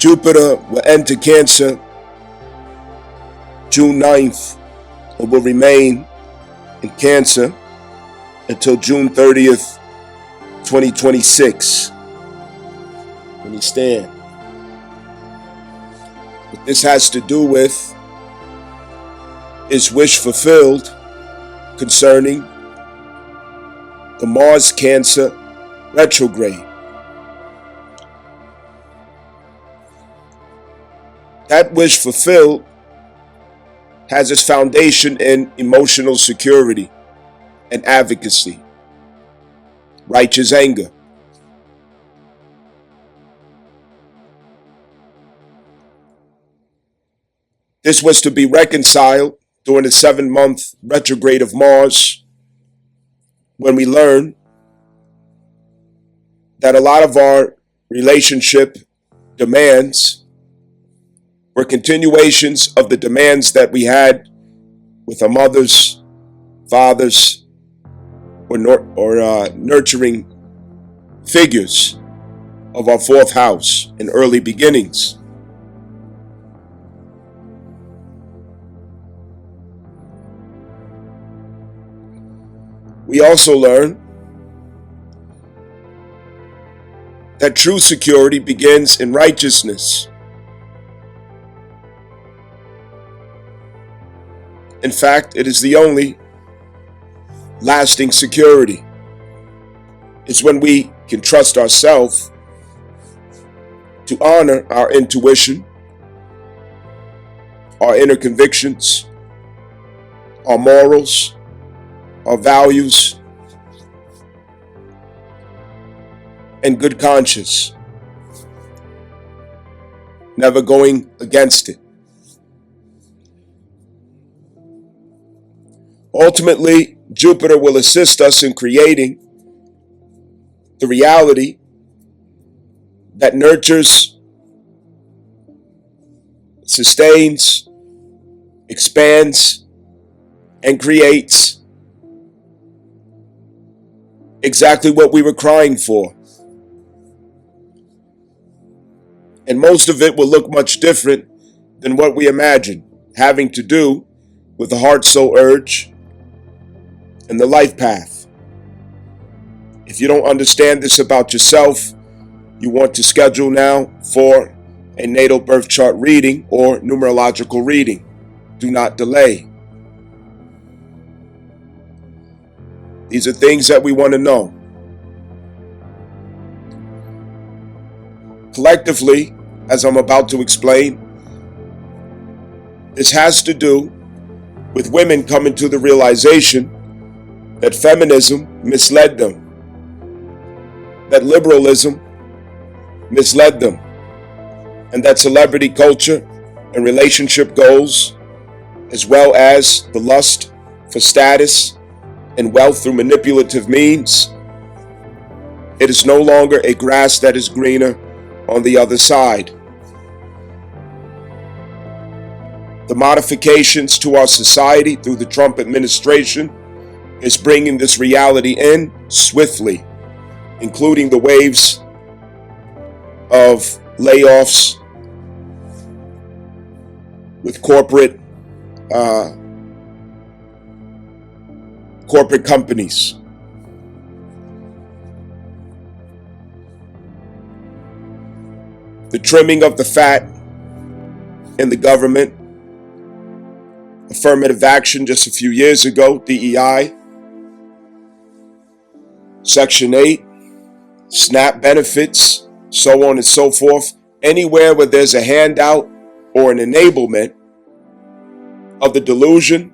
Jupiter will enter Cancer June 9th and will remain in Cancer until June 30th, 2026. When you stand. What this has to do with is wish fulfilled concerning the Mars Cancer retrograde. That wish fulfilled has its foundation in emotional security and advocacy, righteous anger. This was to be reconciled during the 7-month retrograde of Mars, when we learn that a lot of our relationship demands were continuations of the demands that we had with our mothers, fathers, or nurturing figures of our 4th house in early beginnings. We also learn that true security begins in righteousness. In fact, it is the only lasting security. It's when we can trust ourselves to honor our intuition, our inner convictions, our morals, our values, and good conscience, never going against it. Ultimately, Jupiter will assist us in creating the reality that nurtures, sustains, expands, and creates exactly what we were crying for. And most of it will look much different than what we imagine, having to do with the heart soul urge and the life path. If you don't understand this about yourself, you want to schedule now for a natal birth chart reading or numerological reading. Do not delay. These are things that we want to know. Collectively, as I'm about to explain, this has to do with women coming to the realization that feminism misled them, that liberalism misled them, and that celebrity culture and relationship goals, as well as the lust for status and wealth through manipulative means, it is no longer a grass that is greener on the other side. The modifications to our society through the Trump administration is bringing this reality in swiftly, including the waves of layoffs with corporate companies. The trimming of the fat in the government, affirmative action just a few years ago, DEI, Section 8, SNAP benefits, so on and so forth. Anywhere where there's a handout or an enablement of the delusion,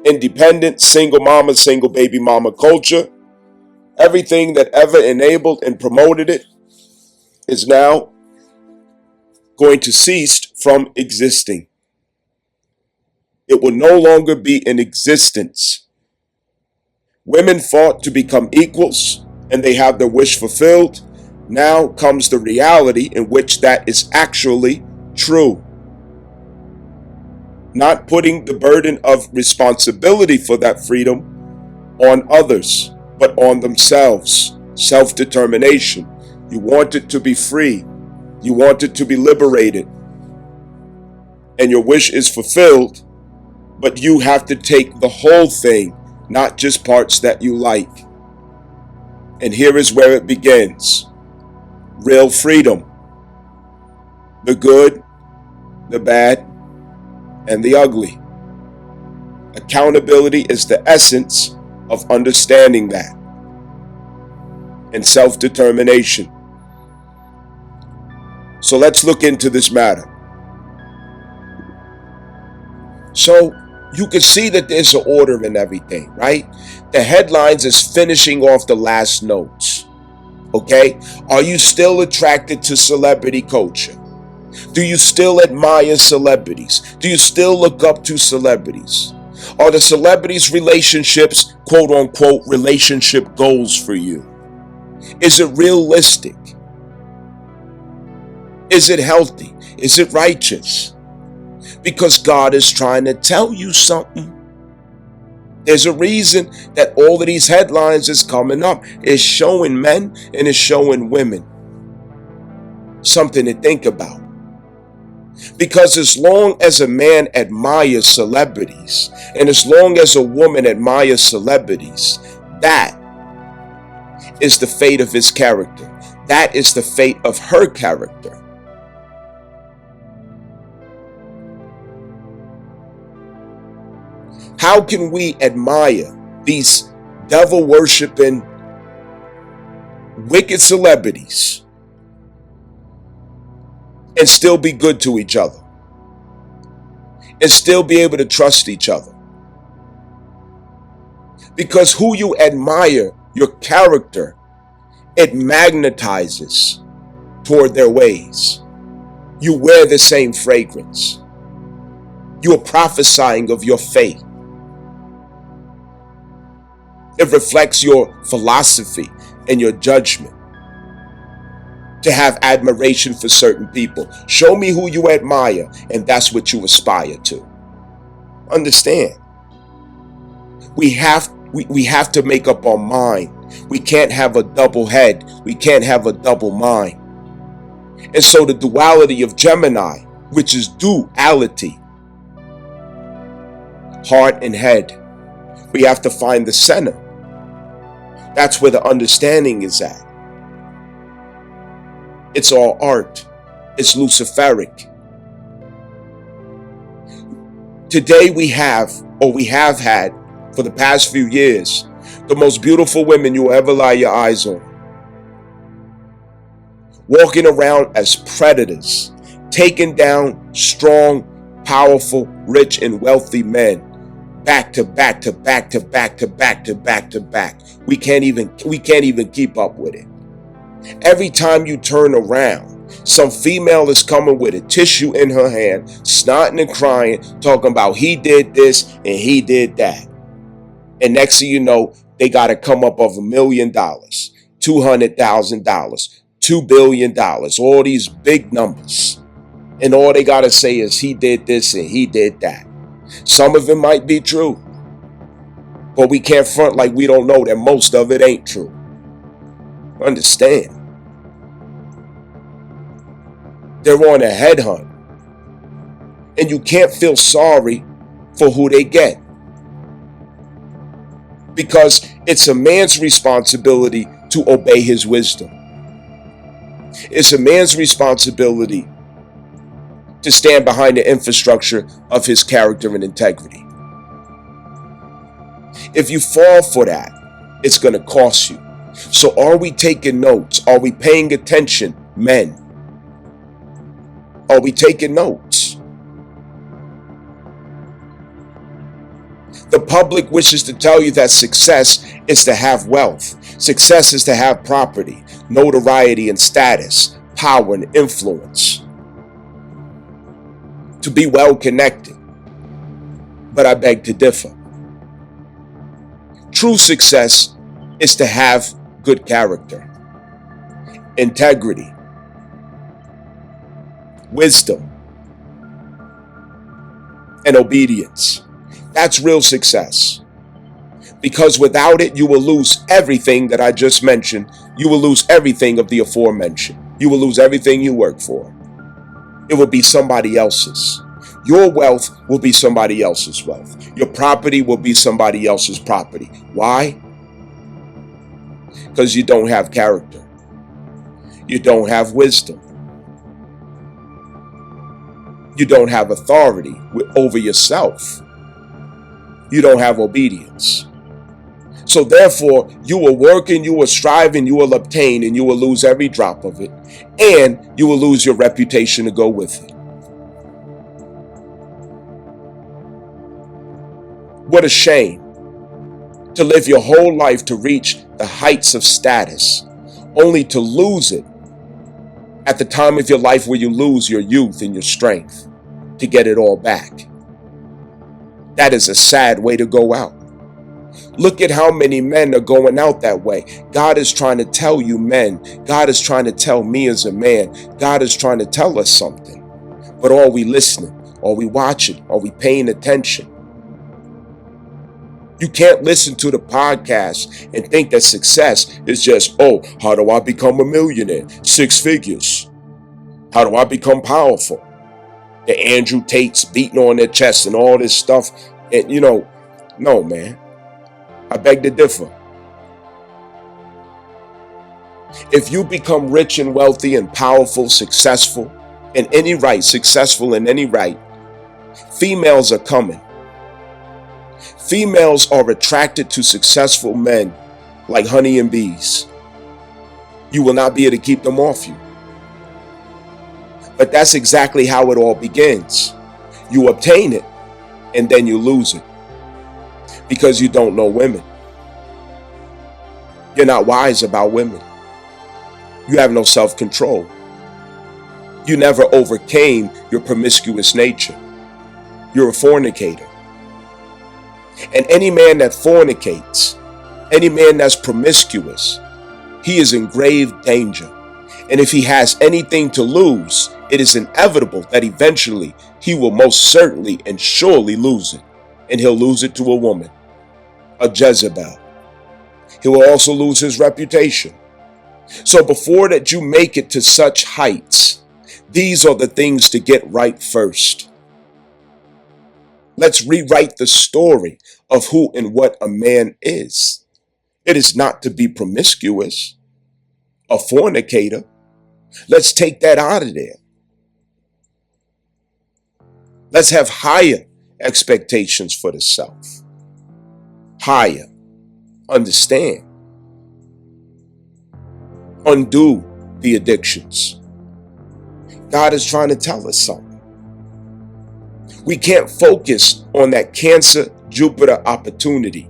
independent, single mama, single baby mama culture, everything that ever enabled and promoted it is now going to cease from existing. It will no longer be in existence. Women fought to become equals, and they have their wish fulfilled. Now comes the reality in which that is actually true. Not putting the burden of responsibility for that freedom on others, but on themselves. Self-determination. You want it to be free. You want it to be liberated. And your wish is fulfilled, but you have to take the whole thing, not just parts that you like. And here is where it begins. Real freedom. The good, the bad, and the ugly. Accountability is the essence of understanding that. And self-determination. So let's look into this matter. So you can see that there's an order in everything, right? The headlines is finishing off the last notes. Okay? Are you still attracted to celebrity culture? Do you still admire celebrities? Do you still look up to celebrities? Are the celebrities' relationships, quote unquote, relationship goals for you? Is it realistic? Is it healthy? Is it righteous? Because God is trying to tell you something. There's a reason that all of these headlines is coming up. It's showing men and it's showing women something to think about. Because as long as a man admires celebrities, and as long as a woman admires celebrities, that is the fate of his character. That is the fate of her character. How can we admire these devil-worshiping, wicked celebrities and still be good to each other? And still be able to trust each other? Because who you admire, your character, it magnetizes toward their ways. You wear the same fragrance. You are prophesying of your fate. It reflects your philosophy and your judgment. To have admiration for certain people. Show me who you admire, and that's what you aspire to. Understand? We have to make up our mind. We can't have a double head. We can't have a double mind. And so the duality of Gemini, which is duality, heart and head, we have to find the center. That's where the understanding is at. It's all art. It's Luciferic. Today we have had for the past few years, the most beautiful women you will ever lay your eyes on. Walking around as predators, taking down strong, powerful, rich, and wealthy men. Back to back to back to back to back to back to back. We can't even keep up with it. Every time you turn around, some female is coming with a tissue in her hand, snotting and crying, talking about he did this and he did that. And next thing you know, they got to come up of $1 million, $200,000, $2 billion, all these big numbers. And all they got to say is he did this and he did that. Some of it might be true, but we can't front like we don't know that most of it ain't true. Understand? They're on a headhunt, and you can't feel sorry for who they get, because it's a man's responsibility to obey his wisdom. It's a man's responsibility to stand behind the infrastructure of his character and integrity. If you fall for that, it's going to cost you. So are we taking notes? Are we paying attention, men? Are we taking notes? The public wishes to tell you that success is to have wealth. Success is to have property, notoriety and status, power and influence. To be well connected. But I beg to differ. True success is to have good character, integrity, wisdom, and obedience. That's real success. Because without it, you will lose everything that I just mentioned. You will lose everything of the aforementioned. You will lose everything you work for. It will be somebody else's. Your wealth will be somebody else's wealth. Your property will be somebody else's property. Why? Because you don't have character. You don't have wisdom. You don't have authority over yourself. You don't have obedience. So therefore, you will work and you will strive and you will obtain and you will lose every drop of it. And you will lose your reputation to go with it. What a shame to live your whole life to reach the heights of status, only to lose it at the time of your life where you lose your youth and your strength to get it all back. That is a sad way to go out. Look at how many men are going out that way. God is trying to tell you men. God is trying to tell me as a man. God is trying to tell us something. But are we listening? Are we watching? Are we paying attention? You can't listen to the podcast and think that success is just, oh, how do I become a millionaire? 6 figures. How do I become powerful? The Andrew Tates beating on their chest and all this stuff. And no, man. I beg to differ. If you become rich and wealthy and powerful, successful in any right, females are coming. Females are attracted to successful men like honey and bees. You will not be able to keep them off you. But that's exactly how it all begins. You obtain it and then you lose it because you don't know women. You're not wise about women. You have no self-control. You never overcame your promiscuous nature. You're a fornicator. And any man that fornicates, any man that's promiscuous, he is in grave danger. And if he has anything to lose, it is inevitable that eventually he will most certainly and surely lose it. And he'll lose it to a woman, a Jezebel. He will also lose his reputation. So before that you make it to such heights, these are the things to get right first. Let's rewrite the story of who and what a man is. It is not to be promiscuous, a fornicator. Let's take that out of there. Let's have higher expectations for the self. Higher. Understand. Undo the addictions. God is trying to tell us something. We can't focus on that Cancer Jupiter opportunity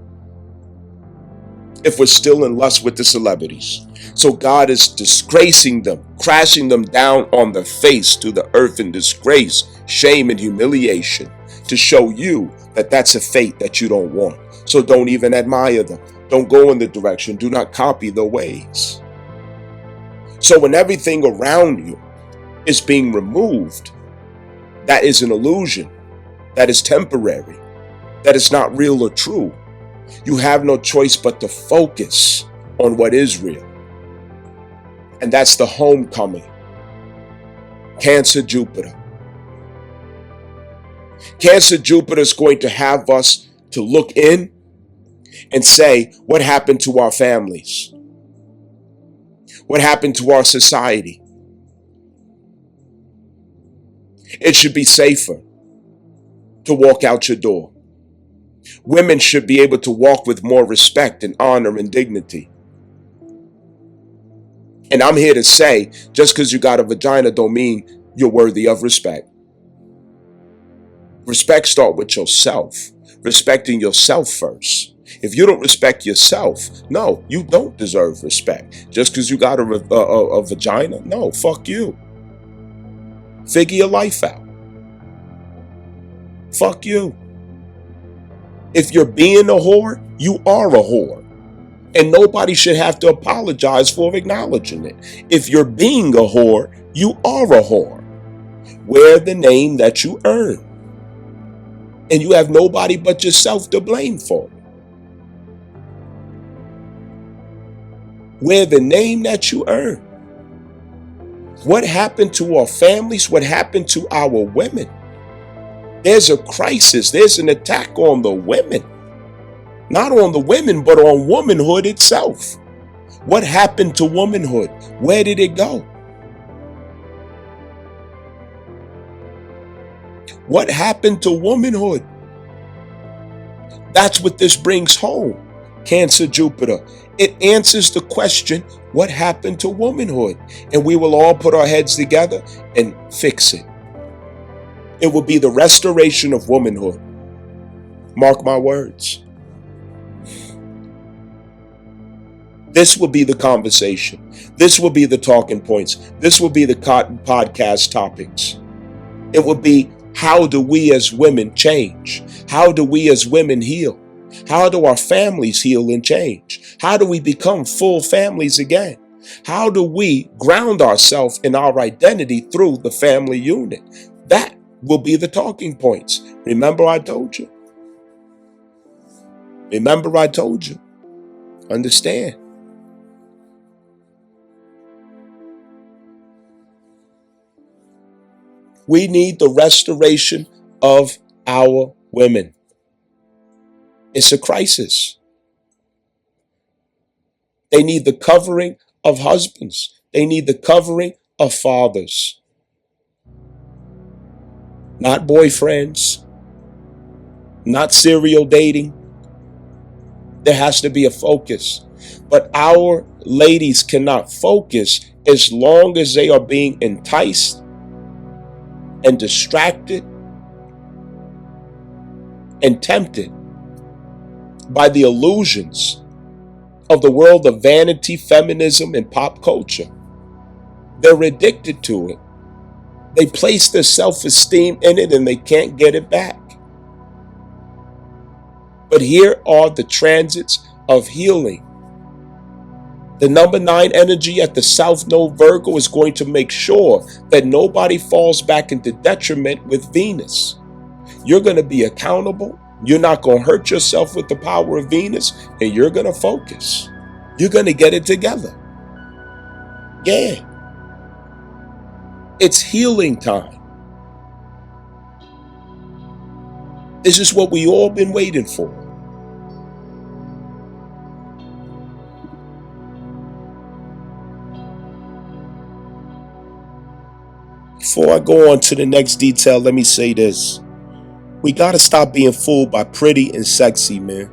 if we're still in lust with the celebrities. So God is disgracing them, crashing them down on the face to the earth in disgrace, shame, and humiliation to show you that that's a fate that you don't want. So don't even admire them. Don't go in the direction. Do not copy their ways. So when everything around you is being removed, that is an illusion. That is temporary. That is not real or true. You have no choice but to focus on what is real. And that's the homecoming. Cancer Jupiter. Cancer Jupiter is going to have us to look in and say, what happened to our families? What happened to our society? It should be safer to walk out your door. Women should be able to walk with more respect and honor and dignity. And I'm here to say, just because you got a vagina don't mean you're worthy of respect. Respect starts with yourself. Respecting yourself first. If you don't respect yourself, no, you don't deserve respect. Just because you got a vagina, no, fuck you. Figure your life out. Fuck you. If you're being a whore, you are a whore. And nobody should have to apologize for acknowledging it. If you're being a whore, you are a whore. Wear the name that you earn. And you have nobody but yourself to blame for it. Wear the name that you earn. What happened to our families? What happened to our women? There's a crisis. There's an attack on the women. Not on the women, but on womanhood itself. What happened to womanhood? Where did it go? What happened to womanhood? That's what this brings home. Cancer Jupiter. It answers the question, what happened to womanhood? And we will all put our heads together and fix it. It will be the restoration of womanhood. Mark my words. This will be the conversation. This will be the talking points. This will be the podcast topics. It will be, how do we as women change? How do we as women heal? How do our families heal and change? How do we become full families again? How do we ground ourselves in our identity through the family unit? That will be the talking points. Remember I told you? Remember I told you? Understand? We need the restoration of our women. It's a crisis. They need the covering of husbands. They need the covering of fathers. Not boyfriends. Not serial dating. There has to be a focus. But our ladies cannot focus as long as they are being enticed and distracted and tempted by the illusions of the world of vanity, feminism, and pop culture. They're addicted to it. They place their self-esteem in it and they can't get it back. But here are the transits of healing. The number 9 energy at the South Node Virgo is going to make sure that nobody falls back into detriment with Venus. You're going to be accountable. You're not going to hurt yourself with the power of Venus, and you're going to focus. You're going to get it together. Yeah. It's healing time. This is what we all been waiting for. Before I go on to the next detail, let me say this. We got to stop being fooled by pretty and sexy, man.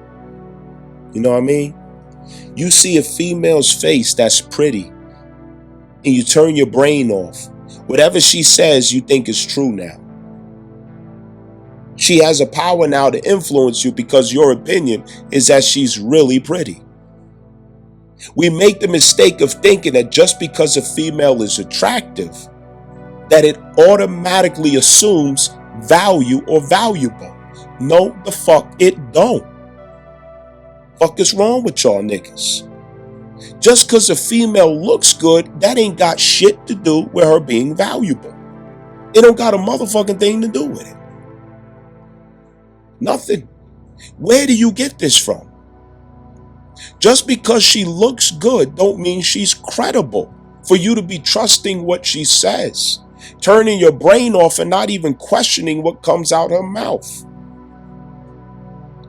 You know what I mean? You see a female's face that's pretty and you turn your brain off. Whatever she says, you think is true now. She has a power now to influence you because your opinion is that she's really pretty. We make the mistake of thinking that just because a female is attractive, that it automatically assumes value or valuable. No, the fuck it don't. Fuck is wrong with y'all niggas? Just because a female looks good, that ain't got shit to do with her being valuable. It don't got a motherfucking thing to do with it. Nothing. Where do you get this from? Just because she looks good don't mean she's credible for you to be trusting what she says, turning your brain off and not even questioning what comes out her mouth.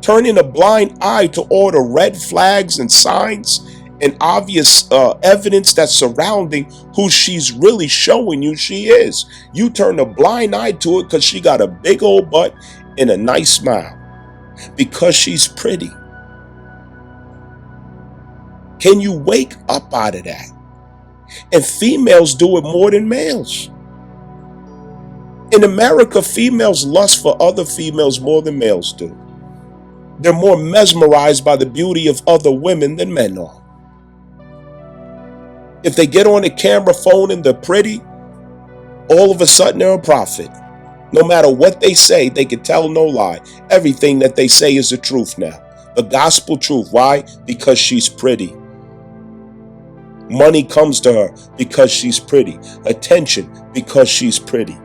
Turning a blind eye to all the red flags and signs and obvious evidence that's surrounding who she's really showing you she is. You turn a blind eye to it because she got a big old butt and a nice smile. Because she's pretty. Can you wake up out of that? And females do it more than males. In America, females lust for other females more than males do. They're more mesmerized by the beauty of other women than men are. If they get on a camera phone and they're pretty, all of a sudden they're a prophet. No matter what they say, they can tell no lie. Everything that they say is the truth now. The gospel truth. Why? Because she's pretty. Money comes to her because she's pretty. Attention because she's pretty.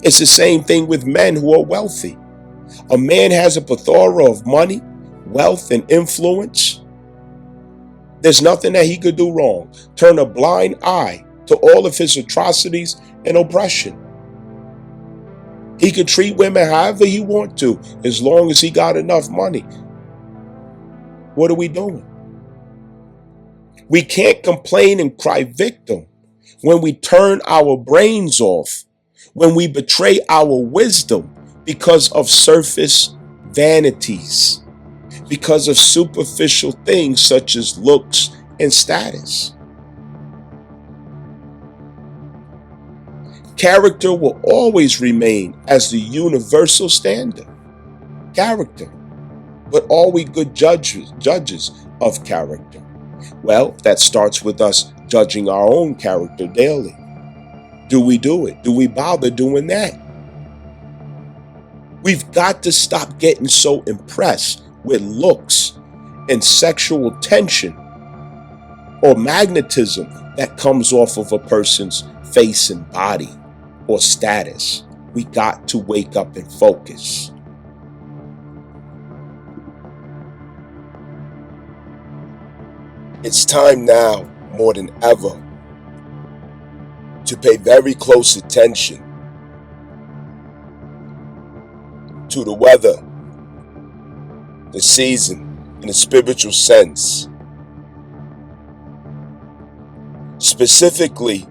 It's the same thing with men who are wealthy. A man has a plethora of money, wealth and influence, there's nothing that he could do wrong. Turn a blind eye to all of his atrocities and oppression. He could treat women however he want to, as long as he got enough money. What are we doing? We can't complain and cry victim when we turn our brains off, when we betray our wisdom because of surface vanities, because of superficial things such as looks and status. Character will always remain as the universal standard. Character. But are we good judges of character? Well, that starts with us judging our own character daily. Do we do it? Do we bother doing that? We've got to stop getting so impressed with looks and sexual tension or magnetism that comes off of a person's face and body or status. We got to wake up and focus. It's time now, more than ever, to pay very close attention to the weather, the season, in a spiritual sense. Specifically,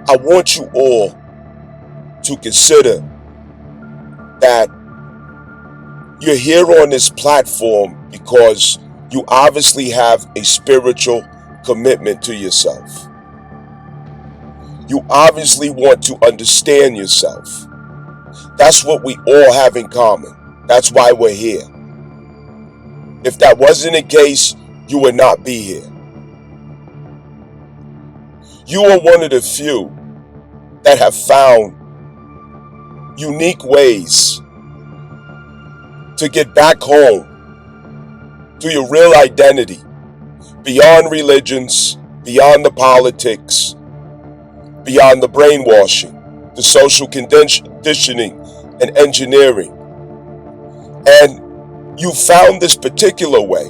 I want you all to consider that you're here on this platform because you obviously have a spiritual commitment to yourself. You obviously want to understand yourself. That's what we all have in common. That's why we're here. If that wasn't the case, you would not be here. You are one of the few that have found unique ways to get back home to your real identity, beyond religions, beyond the politics, beyond the brainwashing, the social conditioning and engineering. And you found this particular way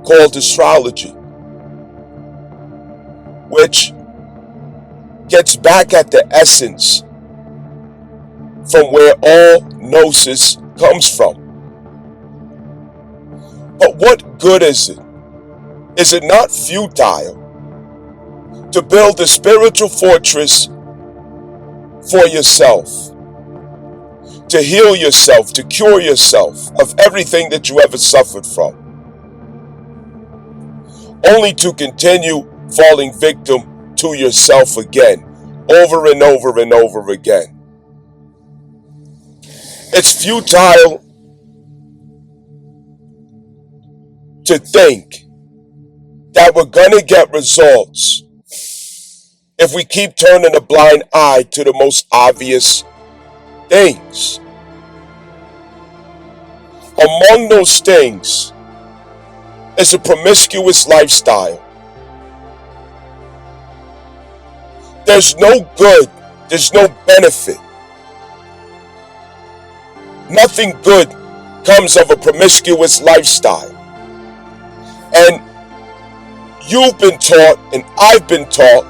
called astrology, which gets back at the essence from where all gnosis comes from. But what good is it? Is it not futile to build a spiritual fortress for yourself, to heal yourself, to cure yourself of everything that you ever suffered from, only to continue falling victim to yourself again, over and over and over again? It's futile to think that we're going to get results if we keep turning a blind eye to the most obvious things. Among those things is a promiscuous lifestyle. There's no good, there's no benefit. Nothing good comes of a promiscuous lifestyle. And you've been taught, and I've been taught,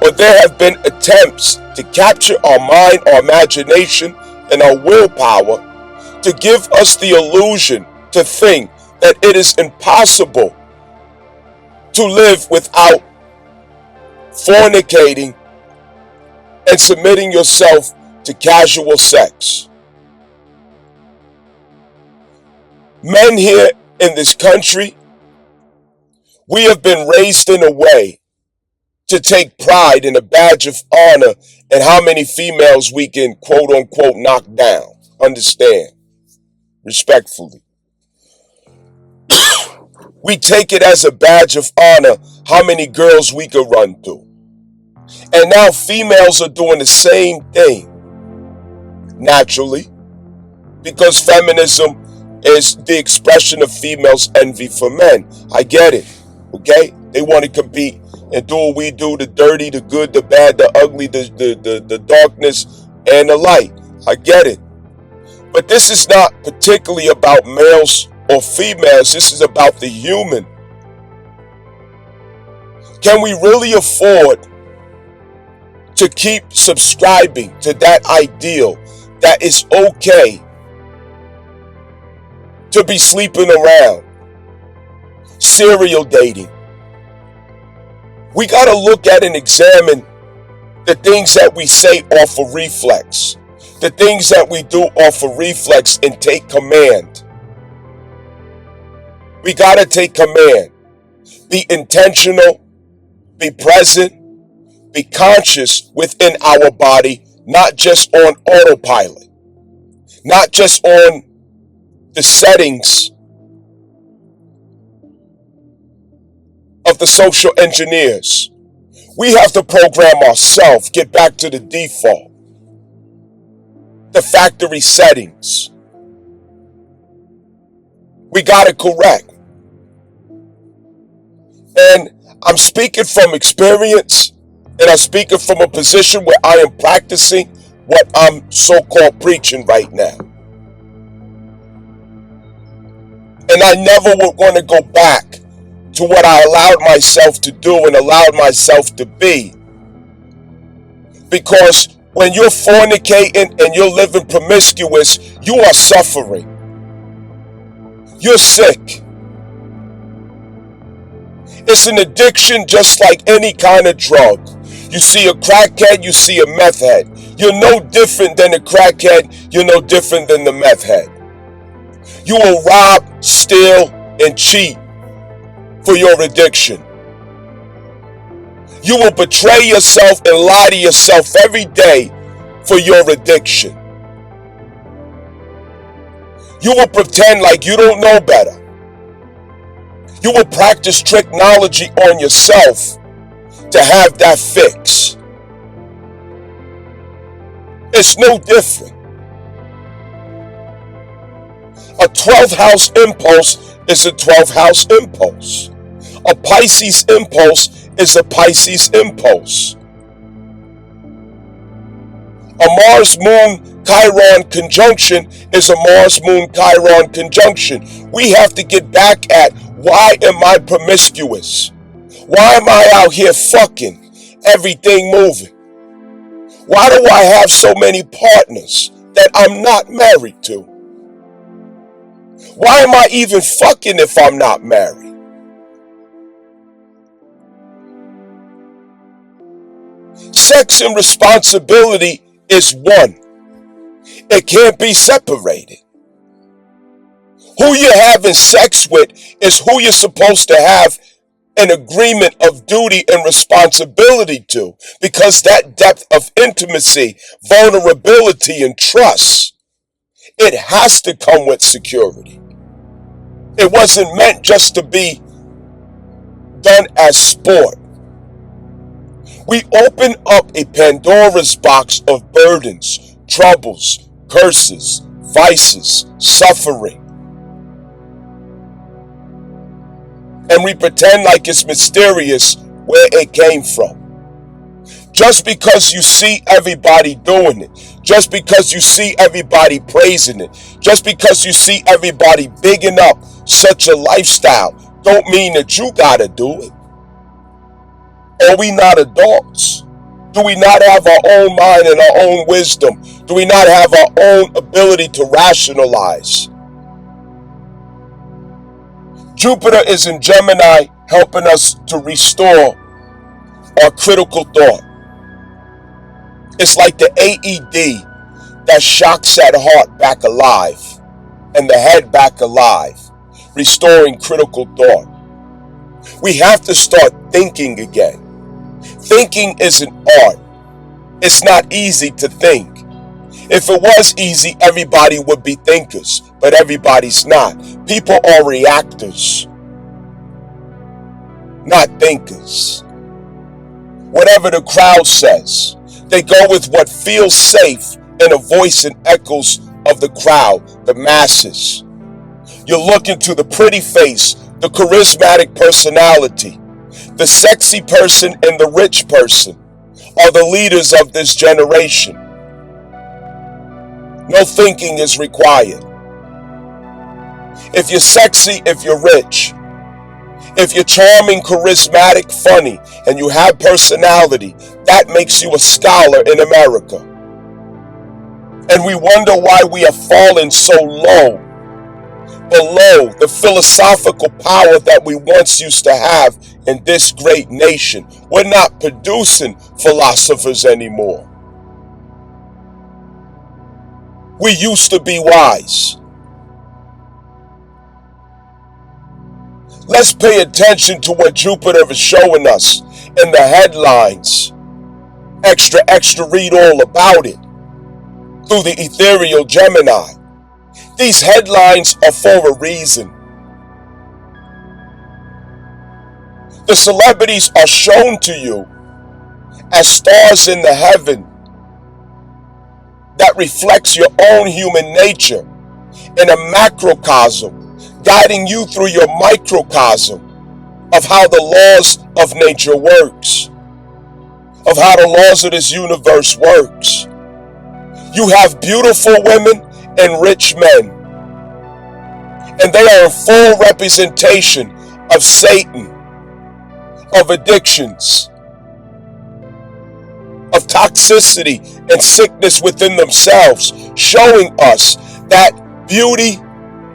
or there have been attempts to capture our mind, our imagination, and our willpower to give us the illusion to think that it is impossible to live without fornicating and submitting yourself to casual sex. Men here in this country, we have been raised in a way to take pride in a badge of honor and how many females we can quote unquote knock down. Understand? Respectfully. We take it as a badge of honor how many girls we could run through. And now females are doing the same thing. Naturally. Because feminism is the expression of females' envy for men. I get it. Okay? They want to compete and do what we do, the dirty, the good, the bad, the ugly, the darkness, and the light. I get it. But this is not particularly about males or females. This is about the human. Can we really afford to keep subscribing to that ideal that it's okay to be sleeping around, serial dating? We got to look at and examine the things that we say off of reflex, the things that we do off of reflex, and take command. We got to take command. Be intentional, be present, be conscious within our body, not just on autopilot, not just on the settings of the social engineers. We have to program ourselves, get back to the default, the factory settings. We got it correct. And I'm speaking from experience, and I'm speaking from a position where I am practicing what I'm so-called preaching right now. And I never would want to go back to what I allowed myself to do and allowed myself to be. Because when you're fornicating and you're living promiscuous, you are suffering. You're sick. It's an addiction just like any kind of drug. You see a crackhead, you see a meth head. You're no different than a crackhead. You're no different than the meth head. You will rob, steal, and cheat for your addiction. You will betray yourself and lie to yourself every day for your addiction. You will pretend like you don't know better. You will practice technology on yourself to have that fix. It's no different. A 12th house impulse is a 12th house impulse. A Pisces impulse is a Pisces impulse. A Mars-Moon Chiron conjunction is a Mars-Moon Chiron conjunction. We have to get back at, why am I promiscuous? Why am I out here fucking everything moving? Why do I have so many partners that I'm not married to? Why am I even fucking if I'm not married? Sex and responsibility is one. It can't be separated. Who you're having sex with is who you're supposed to have an agreement of duty and responsibility to, because that depth of intimacy, vulnerability, and trust, it has to come with security. It wasn't meant just to be done as sport. We open up a Pandora's box of burdens, troubles, curses, vices, suffering. And we pretend like it's mysterious where it came from. Just because you see everybody doing it, just because you see everybody praising it, just because you see everybody bigging up such a lifestyle, don't mean that you gotta do it. Are we not adults? Do we not have our own mind and our own wisdom? Do we not have our own ability to rationalize? Jupiter is in Gemini, helping us to restore our critical thought. It's like the AED that shocks that heart back alive and the head back alive, restoring critical thought. We have to start thinking again. Thinking is an art. It's not easy to think. If it was easy, everybody would be thinkers, but everybody's not. People are reactors, not thinkers. Whatever the crowd says, they go with what feels safe in a voice and echoes of the crowd, the masses. You're looking to the pretty face, the charismatic personality, the sexy person and the rich person are the leaders of this generation. No thinking is required. If you're sexy, if you're rich, if you're charming, charismatic, funny, and you have personality, that makes you a scholar in America. And we wonder why we have fallen so low, below the philosophical power that we once used to have in this great nation. We're not producing philosophers anymore. We used to be wise. Let's pay attention to what Jupiter is showing us in the headlines. Extra, extra, read all about it through the ethereal Gemini. These headlines are for a reason. The celebrities are shown to you as stars in the heaven that reflects your own human nature in a macrocosm, guiding you through your microcosm of how the laws of nature works, of how the laws of this universe works. You have beautiful women and rich men, and they are a full representation of Satan, of addictions, of toxicity and sickness within themselves, showing us that beauty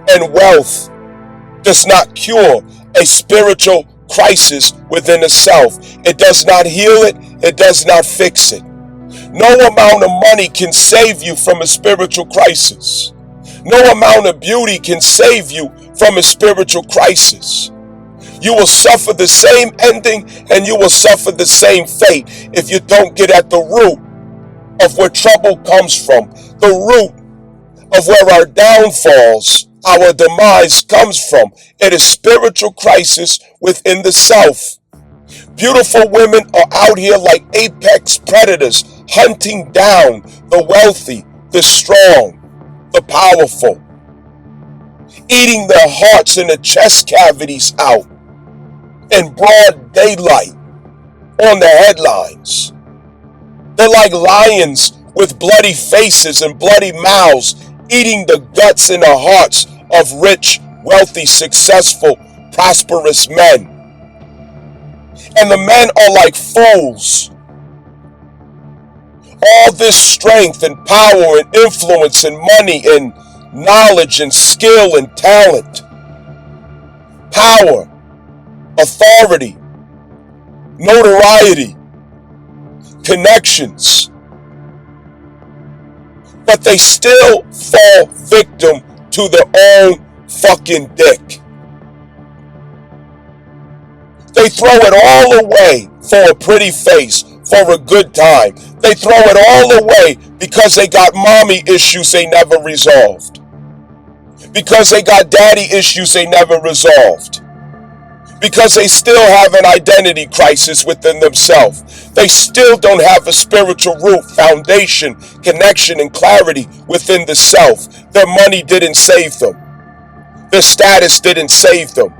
and wealth does not cure a spiritual crisis within a self. It does not heal it. It does not fix it. No amount of money can save you from a spiritual crisis. No amount of beauty can save you from a spiritual crisis. You will suffer the same ending and you will suffer the same fate if you don't get at the root of where trouble comes from, the root of where our downfalls, our demise comes from. It is spiritual crisis within the self. Beautiful women are out here like apex predators, hunting down the wealthy, the strong, the powerful, eating their hearts and their chest cavities out in broad daylight on the headlines. They're like lions with bloody faces and bloody mouths, eating the guts and the hearts of rich, wealthy, successful, prosperous men. And the men are like fools. All this strength and power and influence and money and knowledge and skill and talent, power, authority, notoriety, connections, but they still fall victim to their own fucking dick. They throw it all away for a pretty face, for a good time. They throw it all away because they got mommy issues they never resolved. Because they got daddy issues they never resolved. Because they still have an identity crisis within themselves. They still don't have a spiritual root, foundation, connection, and clarity within the self. Their money didn't save them. Their status didn't save them.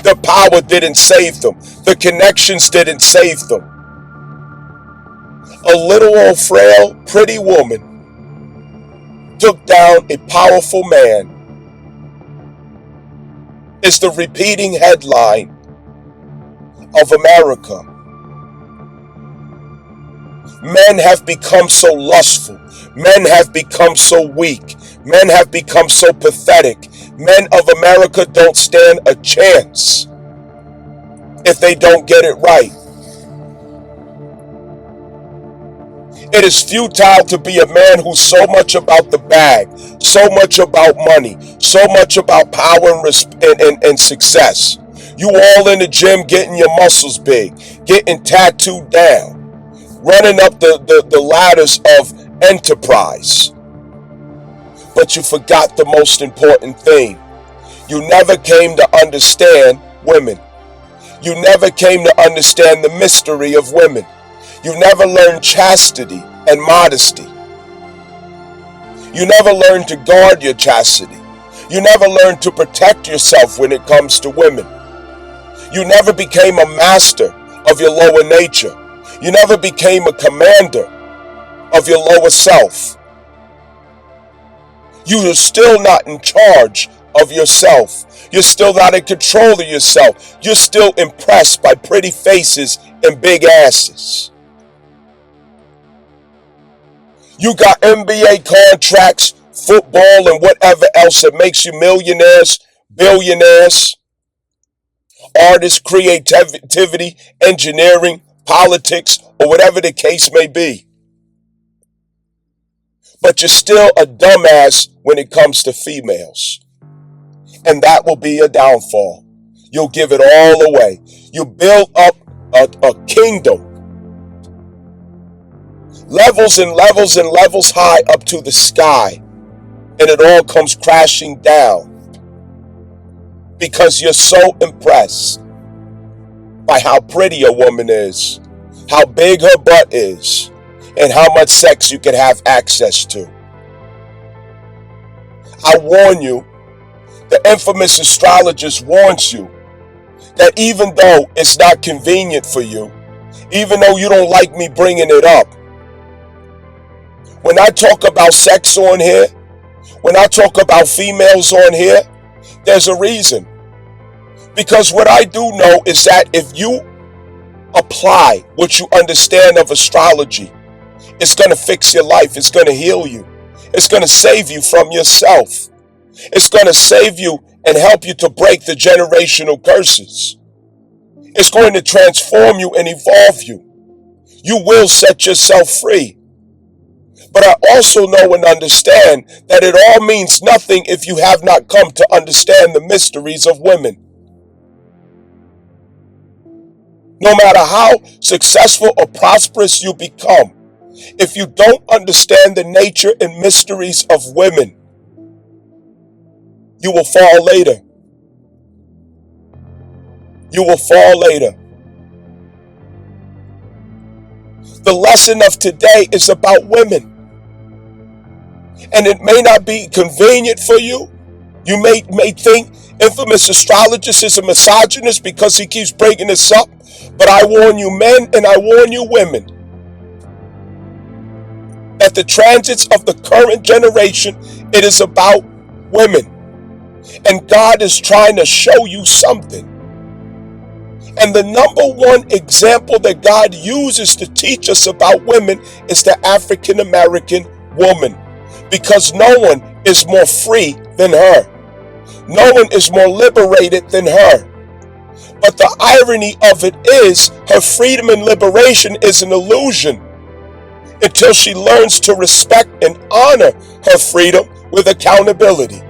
Their power didn't save them. The connections didn't save them. A little old frail, pretty woman took down a powerful man is the repeating headline of America. Men have become so lustful. Men have become so weak. Men have become so pathetic. Men of America don't stand a chance if they don't get it right. It is futile to be a man who's so much about the bag, so much about money, so much about power and success. You all in the gym getting your muscles big, getting tattooed down, running up the ladders of enterprise. But you forgot the most important thing. You never came to understand women. You never came to understand the mystery of women. You never learned chastity and modesty. You never learned to guard your chastity. You never learned to protect yourself when it comes to women. You never became a master of your lower nature. You never became a commander of your lower self. You are still not in charge of yourself. You're still not in control of yourself. You're still impressed by pretty faces and big asses. You got NBA contracts, football, and whatever else that makes you millionaires, billionaires, artists, creativity, engineering, politics, or whatever the case may be. But you're still a dumbass when it comes to females. And that will be a downfall. You'll give it all away. You build up a kingdom. Levels and levels and levels high up to the sky. And it all comes crashing down. Because you're so impressed by how pretty a woman is, how big her butt is, and how much sex you can have access to. I warn you, the infamous astrologist warns you that even though it's not convenient for you, even though you don't like me bringing it up, when I talk about sex on here, when I talk about females on here, there's a reason. Because what I do know is that if you apply what you understand of astrology, it's going to fix your life. It's going to heal you. It's going to save you from yourself. It's going to save you and help you to break the generational curses. It's going to transform you and evolve you. You will set yourself free. But I also know and understand that it all means nothing if you have not come to understand the mysteries of women. No matter how successful or prosperous you become, if you don't understand the nature and mysteries of women, you will fall later. You will fall later. The lesson of today is about women. And it may not be convenient for you. You may think infamous astrologist is a misogynist because he keeps bringing this up. But I warn you men and I warn you women that the transits of the current generation, it is about women. And God is trying to show you something. And the number one example that God uses to teach us about women is the African American woman. Because no one is more free than her. No one is more liberated than her. But the irony of it is, her freedom and liberation is an illusion until she learns to respect and honor her freedom with accountability.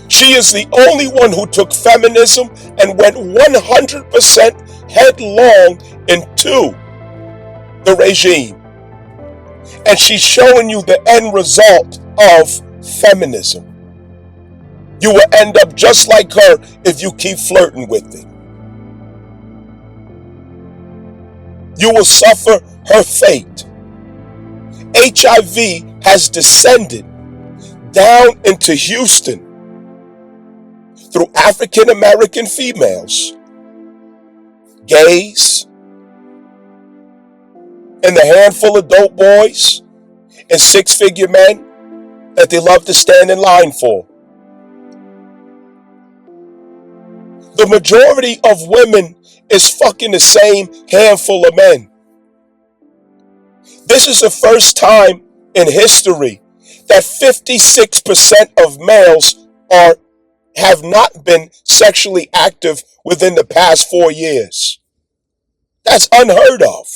She is the only one who took feminism and went 100% headlong into the regime. And she's showing you the end result of feminism. You will end up just like her if you keep flirting with it. You will suffer her fate. HIV has descended down into Houston through African American females, gays, and the handful of dope boys and six-figure men that they love to stand in line for. The majority of women is fucking the same handful of men. This is the first time in history that 56% of males have not been sexually active within the past 4 years. That's unheard of.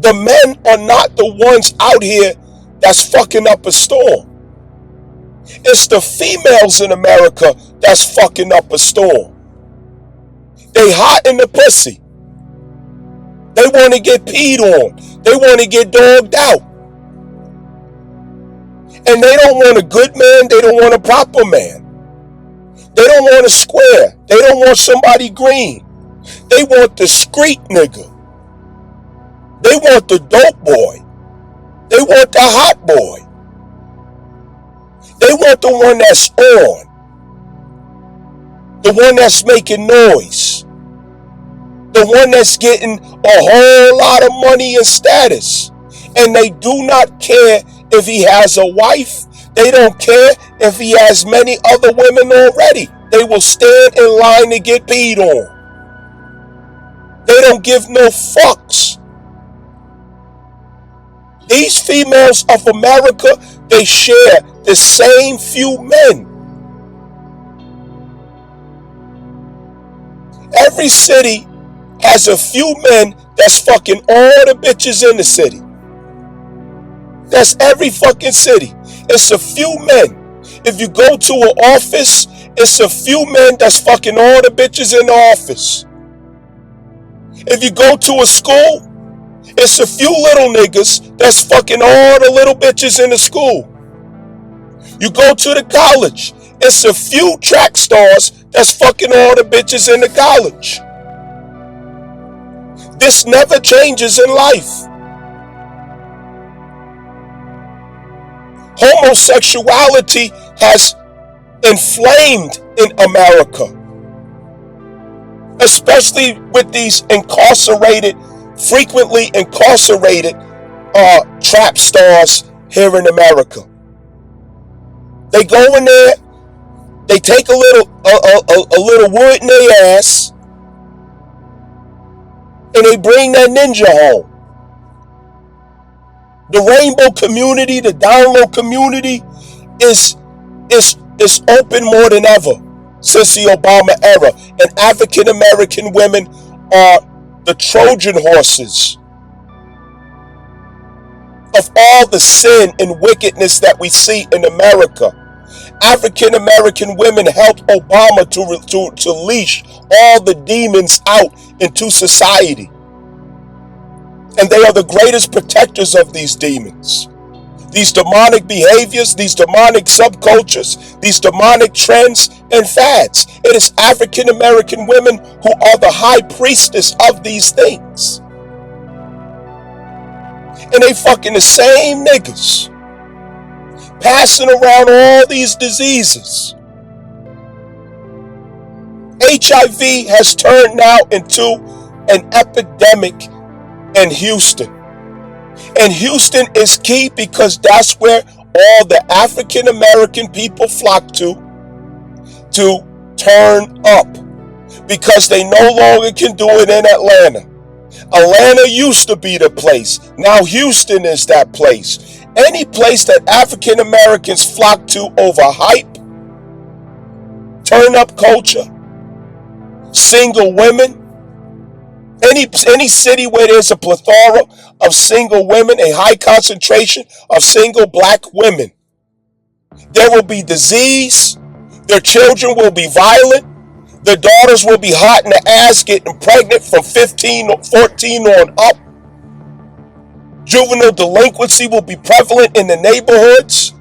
The men are not the ones out here that's fucking up a storm. It's the females in America that's fucking up a storm. They hot in the pussy. They want to get peed on. They want to get dogged out. And they don't want a good man. They don't want a proper man. They don't want a square. They don't want somebody green. They want the street nigga. They want the dope boy. They want the hot boy. They want the one that's on. The one that's making noise. The one that's getting a whole lot of money and status. And they do not care if he has a wife. They don't care if he has many other women already. They will stand in line to get peed on. They don't give no fucks. These females of America, they share the same few men. Every city has a few men that's fucking all the bitches in the city. That's every fucking city. It's a few men. If you go to an office, it's a few men that's fucking all the bitches in the office. If you go to a school, it's a few little niggas that's fucking all the little bitches in the school. You go to the college, it's a few track stars that's fucking all the bitches in the college. This never changes in life. Homosexuality has inflamed in America, especially with these frequently incarcerated trap stars here in America. They go in there, they take a little wood in their ass, and they bring that ninja home. The rainbow community, the download community is open more than ever since the Obama era. And African American women are the Trojan horses of all the sin and wickedness that we see in America. African American women helped Obama to leash all the demons out into society. And they are the greatest protectors of these demons. These demonic behaviors, these demonic subcultures, these demonic trends and fads. It is African American women who are the high priestess of these things. And they fucking the same niggas, passing around all these diseases. HIV has turned now into an epidemic in Houston. And Houston is key because that's where all the African American people flock to turn up, because they no longer can do it in Atlanta. Atlanta used to be the place. Now Houston is that place. Any place that African Americans flock to over hype, turn up culture, single women, any city where there's a plethora of single women, a high concentration of single black women, there will be disease, their children will be violent, their daughters will be hot in the ass getting pregnant from 15 or 14 on up. Juvenile delinquency will be prevalent in the neighborhoods.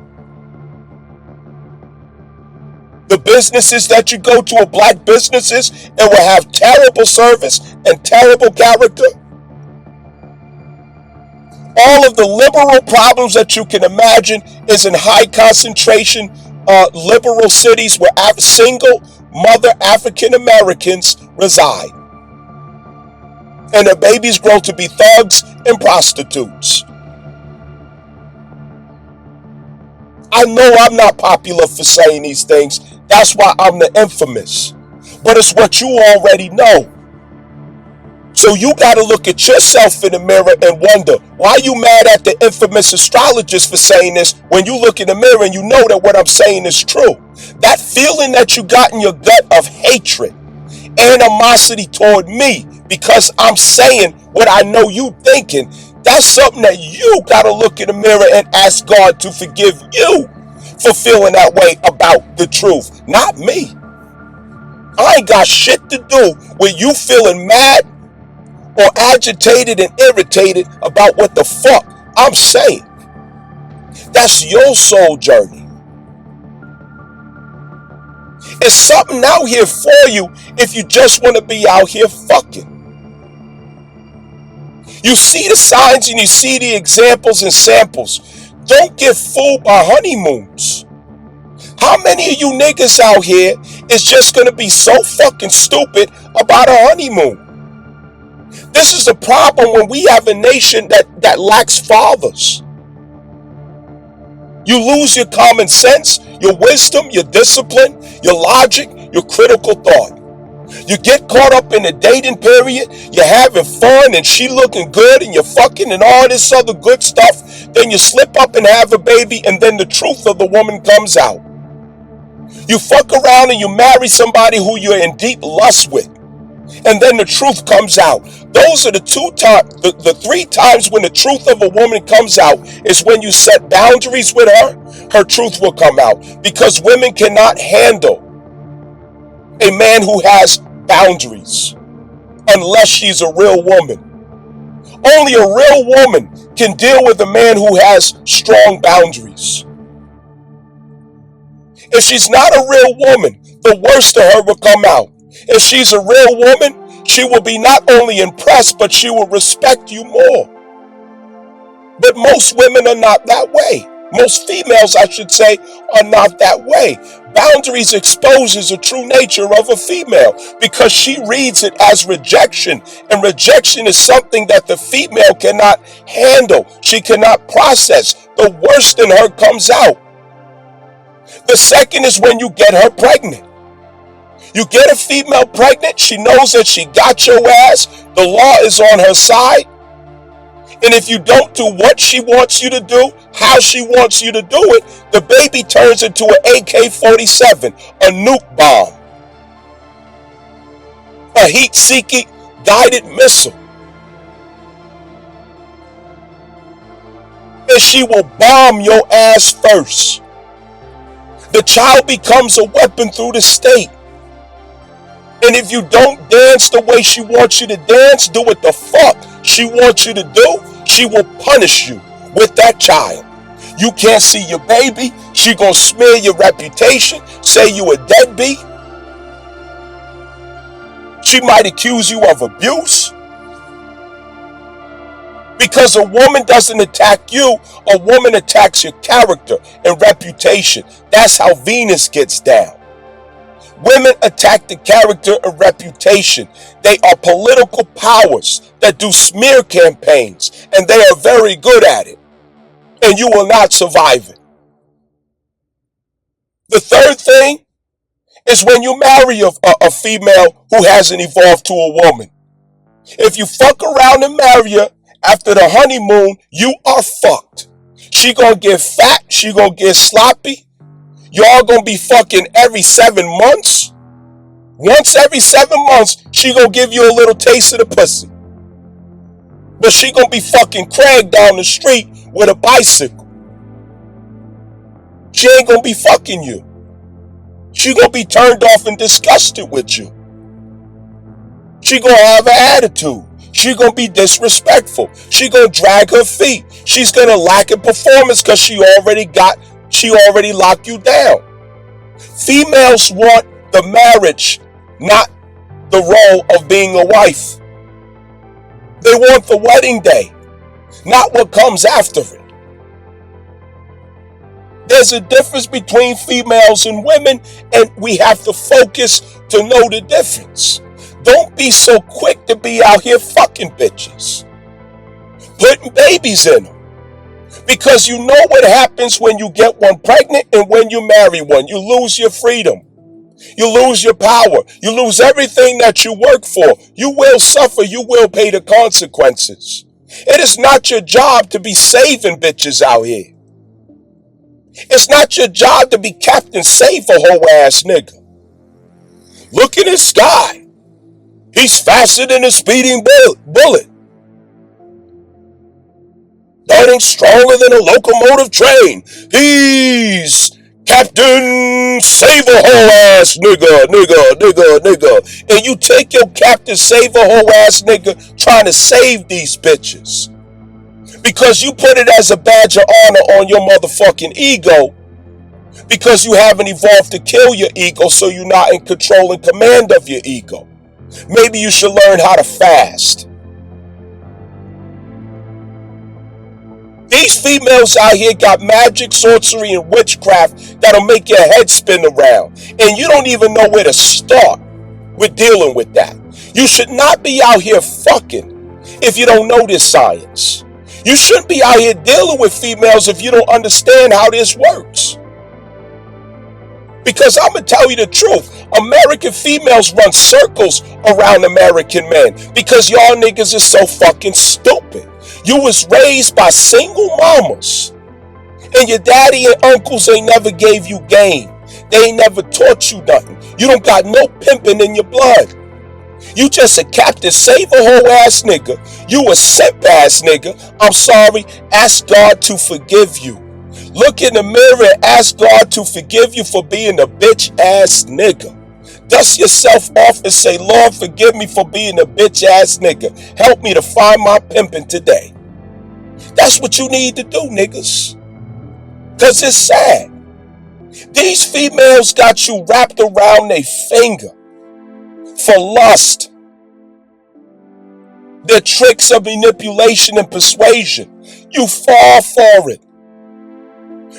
The businesses that you go to are black businesses and will have terrible service and terrible character. All of the liberal problems that you can imagine is in high concentration liberal cities where single mother African Americans reside. And their babies grow to be thugs and prostitutes. I know I'm not popular for saying these things. That's why I'm the infamous. But it's what you already know. So you got to look at yourself in the mirror and wonder, why are you mad at the infamous astrologist for saying this when you look in the mirror and you know that what I'm saying is true? That feeling that you got in your gut of hatred, animosity toward me because I'm saying what I know you thinking, that's something that you got to look in the mirror and ask God to forgive you for feeling that way about the truth, not me. I ain't got shit to do with you feeling mad or agitated and irritated about what the fuck I'm saying. That's your soul journey. It's something out here for you if you just want to be out here fucking. You see the signs and you see the examples and samples. Don't get fooled by honeymoons. How many of you niggas out here is just going to be so fucking stupid about a honeymoon? This is the problem when we have a nation that lacks fathers. You lose your common sense, your wisdom, your discipline, your logic, your critical thought. You get caught up in the dating period, you're having fun and she looking good and you're fucking and all this other good stuff. Then you slip up and have a baby and then the truth of the woman comes out. You fuck around and you marry somebody who you're in deep lust with. And then the truth comes out. Those are the three times when the truth of a woman comes out is when you set boundaries with her truth will come out. Because women cannot handle a man who has boundaries unless she's a real woman. Only a real woman can deal with a man who has strong boundaries. If she's not a real woman, the worst of her will come out. If she's a real woman, she will be not only impressed, but she will respect you more. But most women are not that way. Most females, I should say, are not that way. Boundaries exposes the true nature of a female because she reads it as rejection. And rejection is something that the female cannot handle. She cannot process. The worst in her comes out. The second is when you get her pregnant. You get a female pregnant, she knows that she got your ass, the law is on her side. And if you don't do what she wants you to do, how she wants you to do it, the baby turns into an AK-47, a nuke bomb, a heat-seeking guided missile. And she will bomb your ass first. The child becomes a weapon through the state. And if you don't dance the way she wants you to dance, do what the fuck she wants you to do, she will punish you with that child. You can't see your baby. She gonna smear your reputation, say you a deadbeat. She might accuse you of abuse. Because a woman doesn't attack you, a woman attacks your character and reputation. That's how Venus gets down. Women attack the character and reputation. They are political powers that do smear campaigns, and they are very good at it. And you will not survive it. The third thing is when you marry a female who hasn't evolved to a woman. If you fuck around and marry her after the honeymoon, you are fucked. She gonna get fat, she gonna get sloppy. Y'all gonna be fucking every 7 months. Once every 7 months, she gonna give you a little taste of the pussy. But she gonna be fucking Craig down the street with a bicycle. She ain't gonna be fucking you. She gonna be turned off and disgusted with you. She gonna have an attitude. She gonna be disrespectful. She gonna drag her feet. She's gonna lack in performance because she already locked you down. Females want the marriage, not the role of being a wife. They want the wedding day, not what comes after it. There's a difference between females and women, and we have to focus to know the difference. Don't be so quick to be out here fucking bitches, putting babies in them. Because you know what happens when you get one pregnant and when you marry one. You lose your freedom. You lose your power. You lose everything that you work for. You will suffer. You will pay the consequences. It is not your job to be saving bitches out here. It's not your job to be Captain Save a whole ass nigga. Look at this guy. He's faster than a speeding bullet. Darting stronger than a locomotive train. He's Captain Save a whole ass nigga. And you take your Captain Save a whole ass nigga trying to save these bitches. Because you put it as a badge of honor on your motherfucking ego. Because you haven't evolved to kill your ego, so you're not in control and command of your ego. Maybe you should learn how to fast. These females out here got magic, sorcery, and witchcraft that'll make your head spin around. And you don't even know where to start with dealing with that. You should not be out here fucking if you don't know this science. You shouldn't be out here dealing with females if you don't understand how this works. Because I'm going to tell you the truth. American females run circles around American men because y'all niggas is so fucking stupid. You was raised by single mamas. And your daddy and uncles ain't never gave you game. They ain't never taught you nothing. You don't got no pimping in your blood. You just a Captain Save-A-Hoe ass nigga. You a simp ass nigga. I'm sorry. Ask God to forgive you. Look in the mirror and ask God to forgive you for being a bitch ass nigga. Dust yourself off and say, Lord, forgive me for being a bitch ass nigga. Help me to find my pimping today. That's what you need to do, niggas. Because it's sad. These females got you wrapped around their finger for lust. Their tricks of manipulation and persuasion. You fall for it.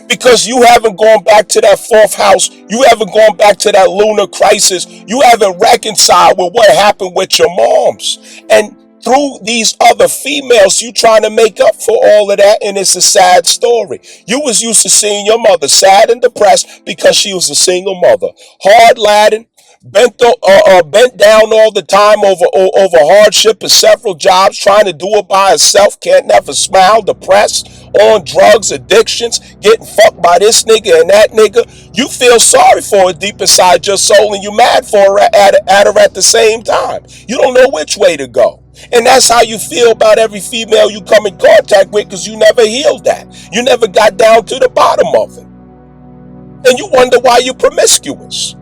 Because you haven't gone back to that fourth house. You haven't gone back to that lunar crisis. You haven't reconciled with what happened with your moms. And through these other females, you trying to make up for all of that, and it's a sad story. You was used to seeing your mother sad and depressed because she was a single mother. Hard laden, bent down all the time over hardship and several jobs, trying to do it by herself, can't never smile, depressed, on drugs, addictions, getting fucked by this nigga and that nigga. You feel sorry for her deep inside your soul, and you mad for her at her at the same time. You don't know which way to go. And that's how you feel about every female you come in contact with, because you never healed that. You never got down to the bottom of it. And you wonder why you're promiscuous.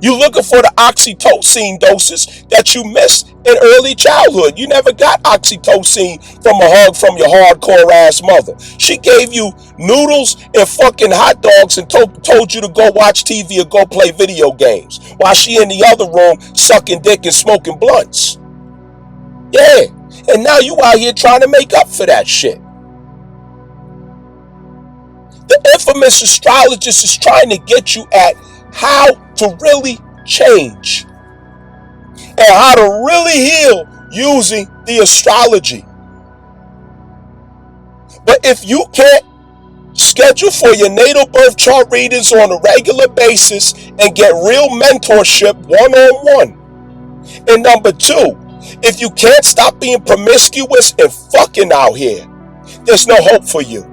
You're looking for the oxytocin doses that you missed in early childhood. You never got oxytocin from a hug from your hardcore ass mother. She gave you noodles and fucking hot dogs and told you to go watch TV or go play video games while she in the other room sucking dick and smoking blunts. Yeah, and now you out here trying to make up for that shit. The infamous astrologist is trying to get you at how to really change and how to really heal using the astrology. But if you can't schedule for your natal birth chart readings on a regular basis and get real mentorship one-on-one, and number two, if you can't stop being promiscuous and fucking out here, there's no hope for you.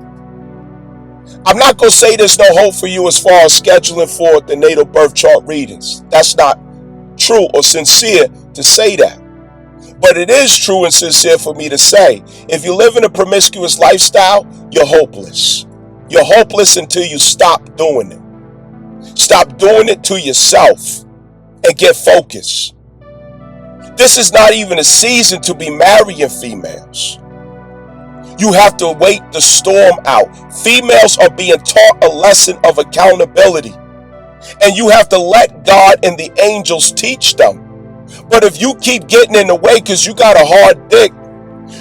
I'm not going to say there's no hope for you as far as scheduling for the natal birth chart readings. That's not true or sincere to say that. But it is true and sincere for me to say, if you live in a promiscuous lifestyle, you're hopeless. You're hopeless until you stop doing it. Stop doing it to yourself and get focused. This is not even a season to be marrying females. You have to wait the storm out. Females are being taught a lesson of accountability. And you have to let God and the angels teach them. But if you keep getting in the way because you got a hard dick,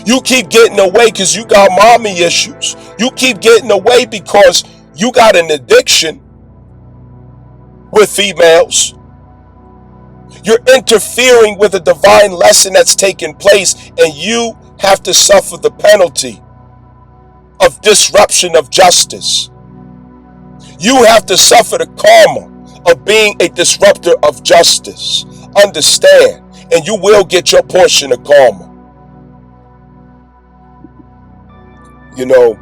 you keep getting away because you got mommy issues, you keep getting away because you got an addiction with females, you're interfering with a divine lesson that's taking place, and you have to suffer the penalty of disruption of justice. You have to suffer the karma of being a disruptor of justice. Understand, and you will get your portion of karma. You know,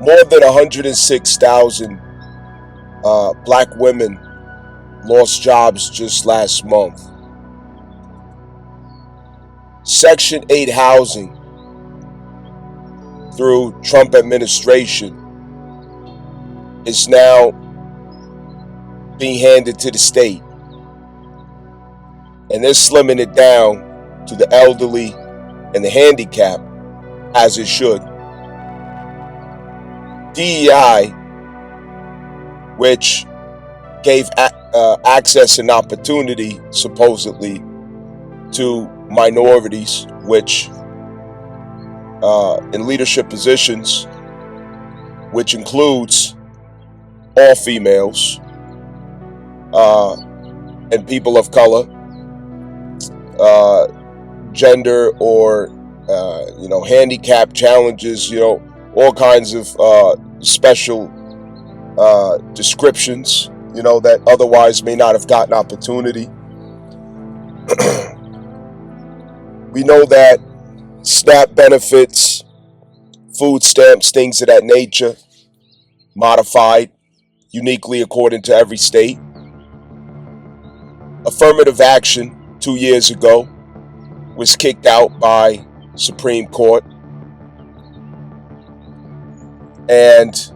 more than 106,000 black women lost jobs just last month. Section 8 housing through Trump administration is now being handed to the state. And they're slimming it down to the elderly and the handicapped, as it should. DEI, which gave access and opportunity, supposedly, to minorities, which in leadership positions, which includes all females and people of color, gender or handicap challenges, all kinds of special descriptions, that otherwise may not have gotten opportunity. We know that SNAP benefits, food stamps, things of that nature, modified uniquely according to every state. Affirmative action 2 years ago was kicked out by Supreme Court, and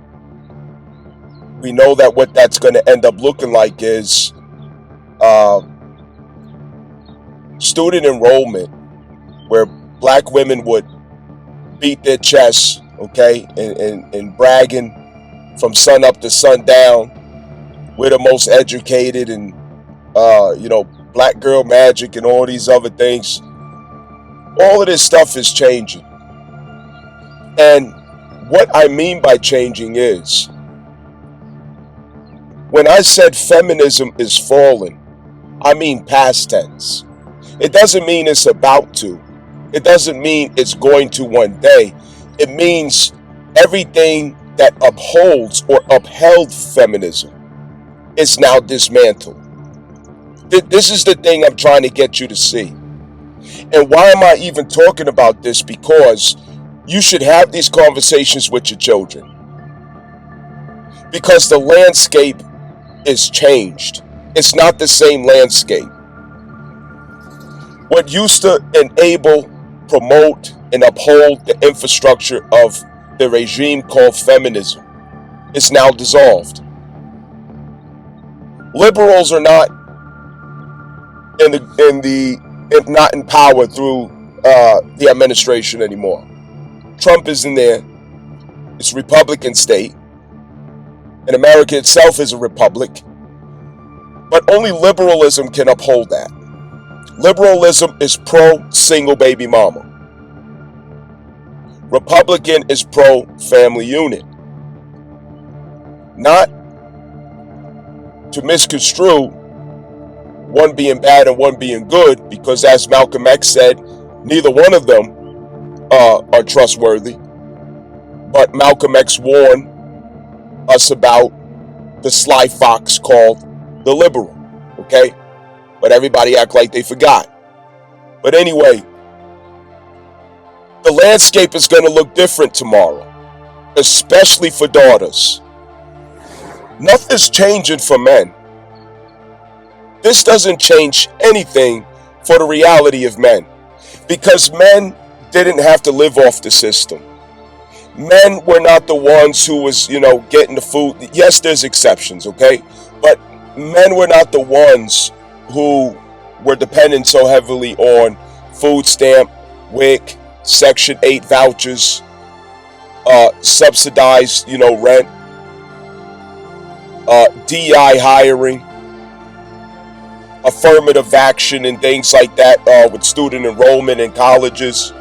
we know that what that's going to end up looking like is student enrollment, where black women would beat their chests, okay, and bragging from sun up to sundown, we're the most educated, and black girl magic and all these other things. All of this stuff is changing. And what I mean by changing is, when I said feminism is falling, I mean past tense. It doesn't mean it's about to. It doesn't mean it's going to one day. It means everything that upholds or upheld feminism is now dismantled. This is the thing I'm trying to get you to see. And why am I even talking about this? Because you should have these conversations with your children. Because the landscape is changed. It's not the same landscape. What used to enable, promote, and uphold the infrastructure of the regime called feminism is now dissolved. Liberals are not not in power through the administration anymore. Trump isn't there. It's a Republican state, and America itself is a republic. But only liberalism can uphold that. Liberalism is pro-single baby mama. Republican is pro-family unit. Not to misconstrue one being bad and one being good, because as Malcolm X said, neither one of them are trustworthy. But Malcolm X warned us about the sly fox called the liberal, okay? But everybody act like they forgot. But anyway, the landscape is going to look different tomorrow, especially for daughters. Nothing's changing for men. This doesn't change anything for the reality of men, because men didn't have to live off the system. Men were not the ones who was, getting the food. Yes, there's exceptions, okay? But men were not the ones who were dependent so heavily on food stamp, WIC, Section 8 vouchers, subsidized, rent, DI hiring, affirmative action and things like that with student enrollment in colleges.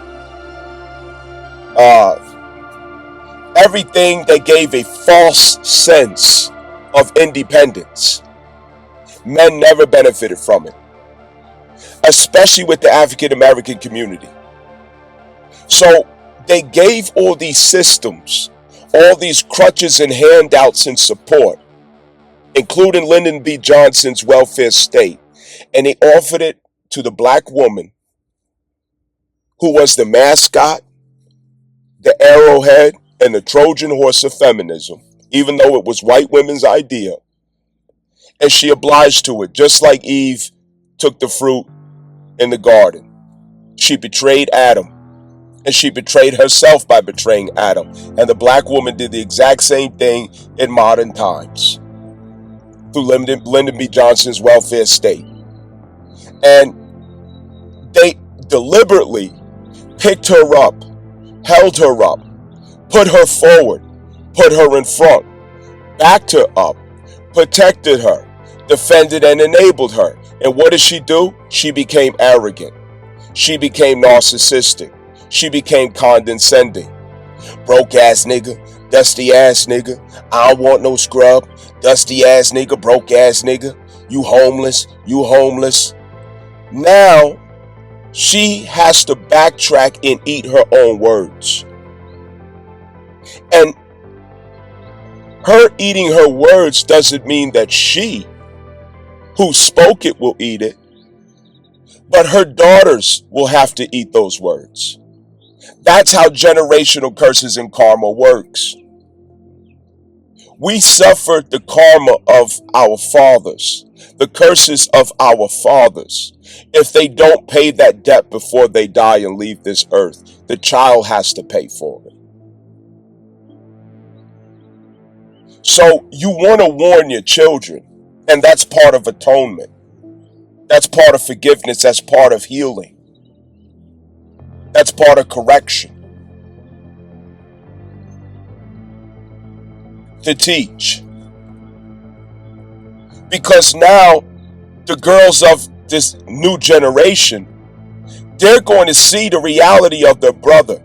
Everything that gave a false sense of independence. Men never benefited from it, especially with the African American community. So they gave all these systems, all these crutches and handouts and support, including Lyndon B. Johnson's welfare state, and they offered it to the black woman who was the mascot, the arrowhead, and the Trojan horse of feminism, even though it was white women's idea. And she obliged to it, just like Eve took the fruit in the garden. She betrayed Adam, and she betrayed herself by betraying Adam. And the black woman did the exact same thing in modern times through Lyndon B. Johnson's welfare state. And they deliberately picked her up, held her up, put her forward, put her in front, backed her up, protected her, defended and enabled her. And what did she do? She became arrogant. She became narcissistic. She became condescending. Broke ass nigga, dusty ass nigga, I don't want no scrub, dusty ass nigga, broke ass nigga, you homeless, you homeless. Now She has to backtrack and eat her own words. And her eating her words doesn't mean that she, who spoke it, will eat it, but her daughters will have to eat those words. That's how generational curses and karma works. We suffer the karma of our fathers, the curses of our fathers. If they don't pay that debt before they die and leave this earth, the child has to pay for it. So you want to warn your children, and that's part of atonement. That's part of forgiveness. That's part of healing. That's part of correction. To teach. Because now the girls of this new generation, they're going to see the reality of their brother.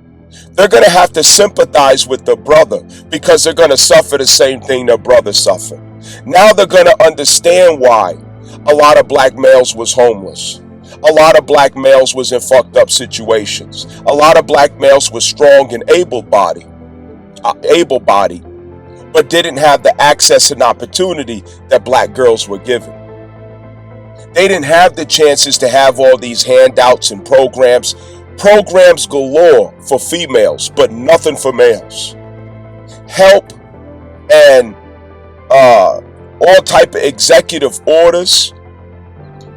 They're going to have to sympathize with their brother because they're going to suffer the same thing their brother suffered. Now they're going to understand why a lot of black males was homeless. A lot of black males was in fucked up situations. A lot of black males was strong and able-bodied, but didn't have the access and opportunity that black girls were given. They didn't have the chances to have all these handouts and programs galore for females, but nothing for males. Help and all type of executive orders,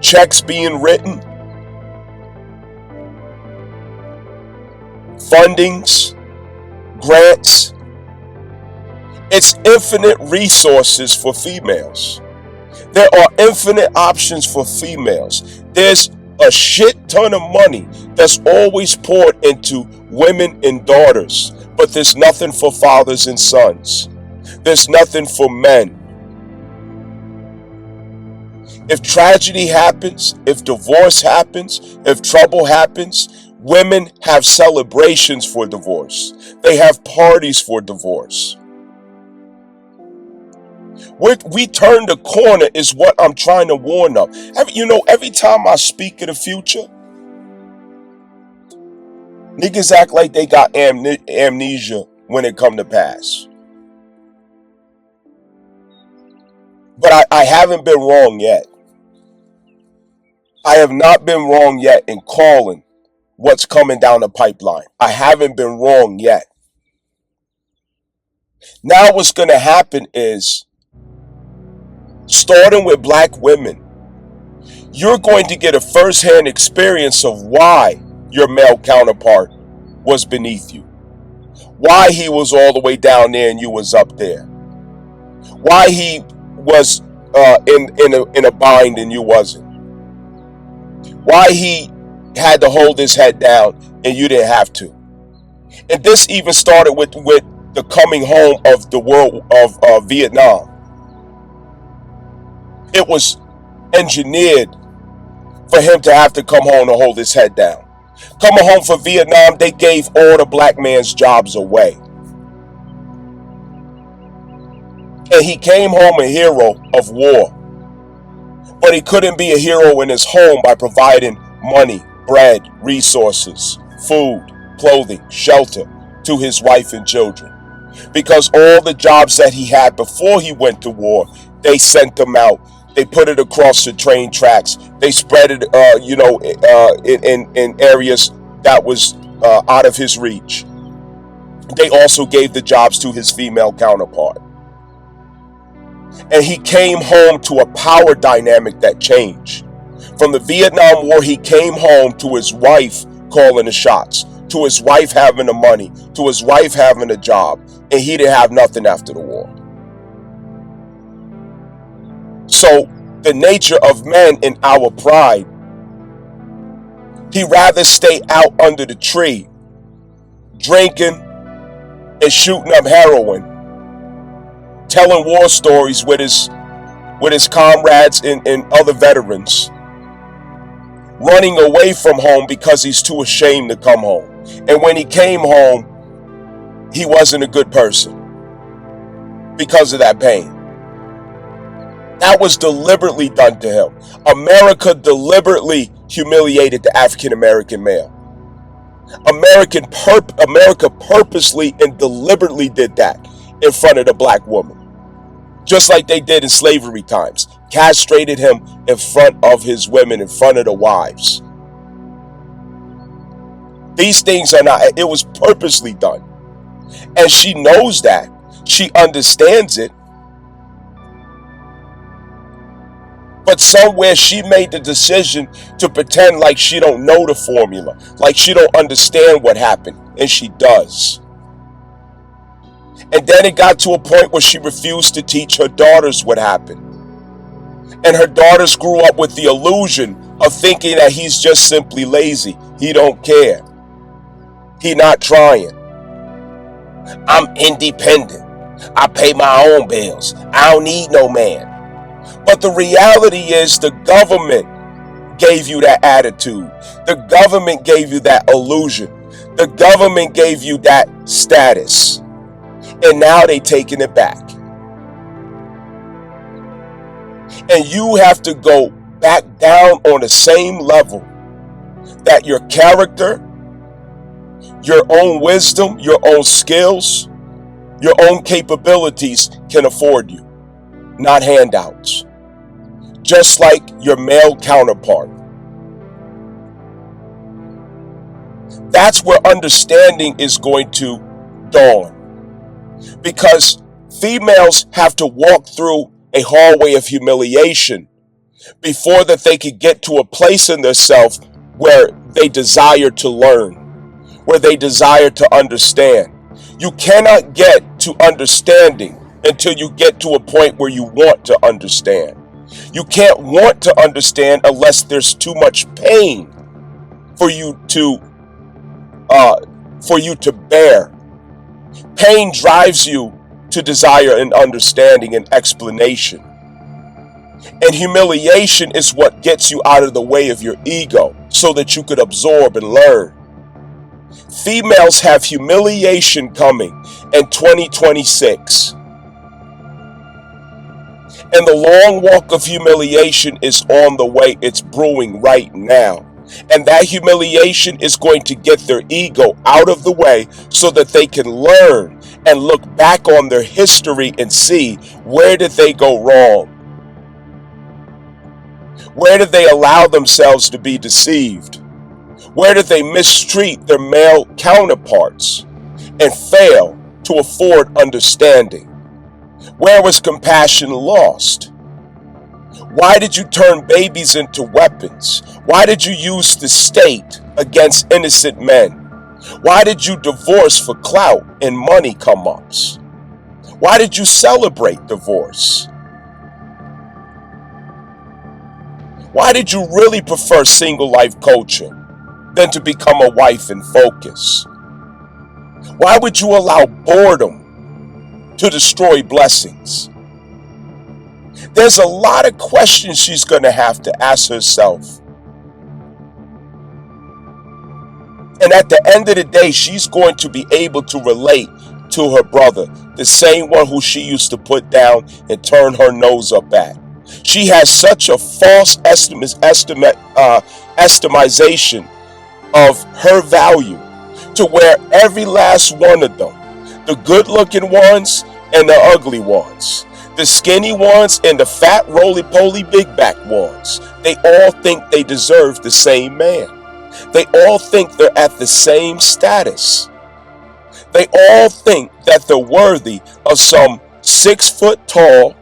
checks being written, fundings, grants. It's infinite resources for females. There are infinite options for females. There's a shit ton of money that's always poured into women and daughters, but there's nothing for fathers and sons. There's nothing for men. If tragedy happens, if divorce happens, if trouble happens, women have celebrations for divorce. They have parties for divorce. We turn the corner is what I'm trying to warn of. Every time I speak of the future, niggas act like they got amnesia when it come to pass. But I haven't been wrong yet. I have not been wrong yet in calling what's coming down the pipeline. I haven't been wrong yet. Now what's going to happen is, starting with black women, you're going to get a first-hand experience of why your male counterpart was beneath you. Why he was all the way down there and you was up there. Why he was in a bind and you wasn't. Why he had to hold his head down and you didn't have to. And this even started with the coming home of the world of Vietnam. It was engineered for him to have to come home and hold his head down. Coming home from Vietnam, they gave all the black man's jobs away. And he came home a hero of war. But he couldn't be a hero in his home by providing money, bread, resources, food, clothing, shelter to his wife and children. Because all the jobs that he had before he went to war, they sent them out. They put it across the train tracks. They spread it, in areas that was out of his reach. They also gave the jobs to his female counterpart. And he came home to a power dynamic that changed. From the Vietnam War, he came home to his wife calling the shots, to his wife having the money, to his wife having a job, and he didn't have nothing after the war. So the nature of men in our pride, he'd rather stay out under the tree, drinking and shooting up heroin, telling war stories with his comrades and other veterans, running away from home because he's too ashamed to come home. And when he came home, he wasn't a good person because of that pain. That was deliberately done to him. America deliberately humiliated the African American male. America purposely and deliberately did that in front of the black woman, just like they did in slavery times. Castrated him in front of his women, in front of the wives. These things are not, it was purposely done. And she knows that. She understands it. But somewhere she made the decision to pretend like she don't know the formula, like she don't understand what happened, and she does. And then it got to a point where she refused to teach her daughters what happened. And her daughters grew up with the illusion of thinking that he's just simply lazy. He don't care. He not trying. I'm independent. I pay my own bills. I don't need no man. But the reality is the government gave you that attitude. The government gave you that illusion. The government gave you that status. And now they taking it back. And you have to go back down on the same level that your character, your own wisdom, your own skills, your own capabilities can afford you, not handouts. Just like your male counterpart. That's where understanding is going to dawn. Because females have to walk through a hallway of humiliation before that they can get to a place in themselves where they desire to learn, where they desire to understand. You cannot get to understanding until you get to a point where you want to understand. You can't want to understand unless there's too much pain for you to bear. Pain drives you to desire an understanding and explanation. And humiliation is what gets you out of the way of your ego so that you could absorb and learn. Females have humiliation coming in 2026. And the long walk of humiliation is on the way. It's brewing right now. And that humiliation is going to get their ego out of the way so that they can learn and look back on their history and see, where did they go wrong? Where did they allow themselves to be deceived? Where did they mistreat their male counterparts and fail to afford understanding? Where was compassion lost? Why did you turn babies into weapons? Why did you use the state against innocent men? Why did you divorce for clout and money come-ups? Why did you celebrate divorce? Why did you really prefer single life culture than to become a wife in focus? Why would you allow boredom to destroy blessings? There's a lot of questions she's going to have to ask herself. And at the end of the day, she's going to be able to relate to her brother, the same one who she used to put down and turn her nose up at. She has such a false estimation of her value to where every last one of them, the good looking ones and the ugly ones, the skinny ones and the fat roly-poly big back ones, they all think they deserve the same man. They all think they're at the same status. They all think that they're worthy of some 6 foot tall,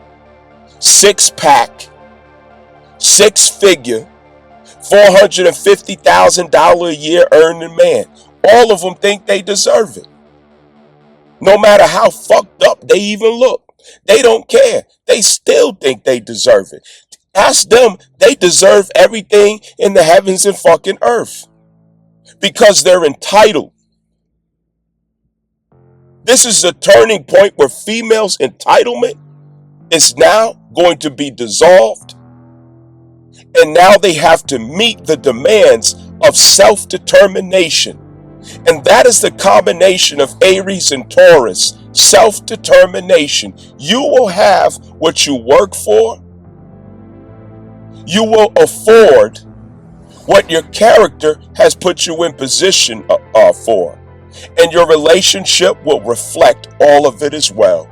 6-pack, 6-figure, $450,000 a year earning man. All of them think they deserve it. No matter how fucked up they even look. They don't care. They still think they deserve it. Ask them, they deserve everything in the heavens and fucking earth. Because they're entitled. This is a turning point where females' entitlement is now going to be dissolved. And now they have to meet the demands of self-determination. And that is the combination of Aries and Taurus. Self-determination. You will have what you work for. You will afford what your character has put you in position for. And your relationship will reflect all of it as well.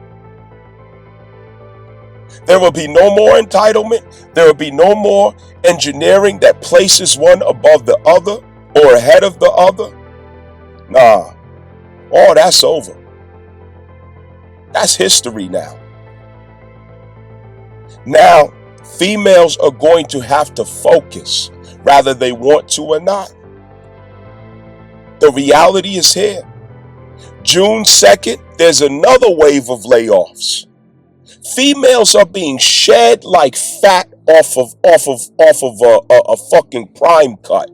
There will be no more entitlement. There will be no more engineering that places one above the other or ahead of the other. Nah, all that's over. That's history now. Now, females are going to have to focus, whether they want to or not. The reality is here. June 2nd, there's another wave of layoffs. Females are being shed like fat off of a fucking prime cut.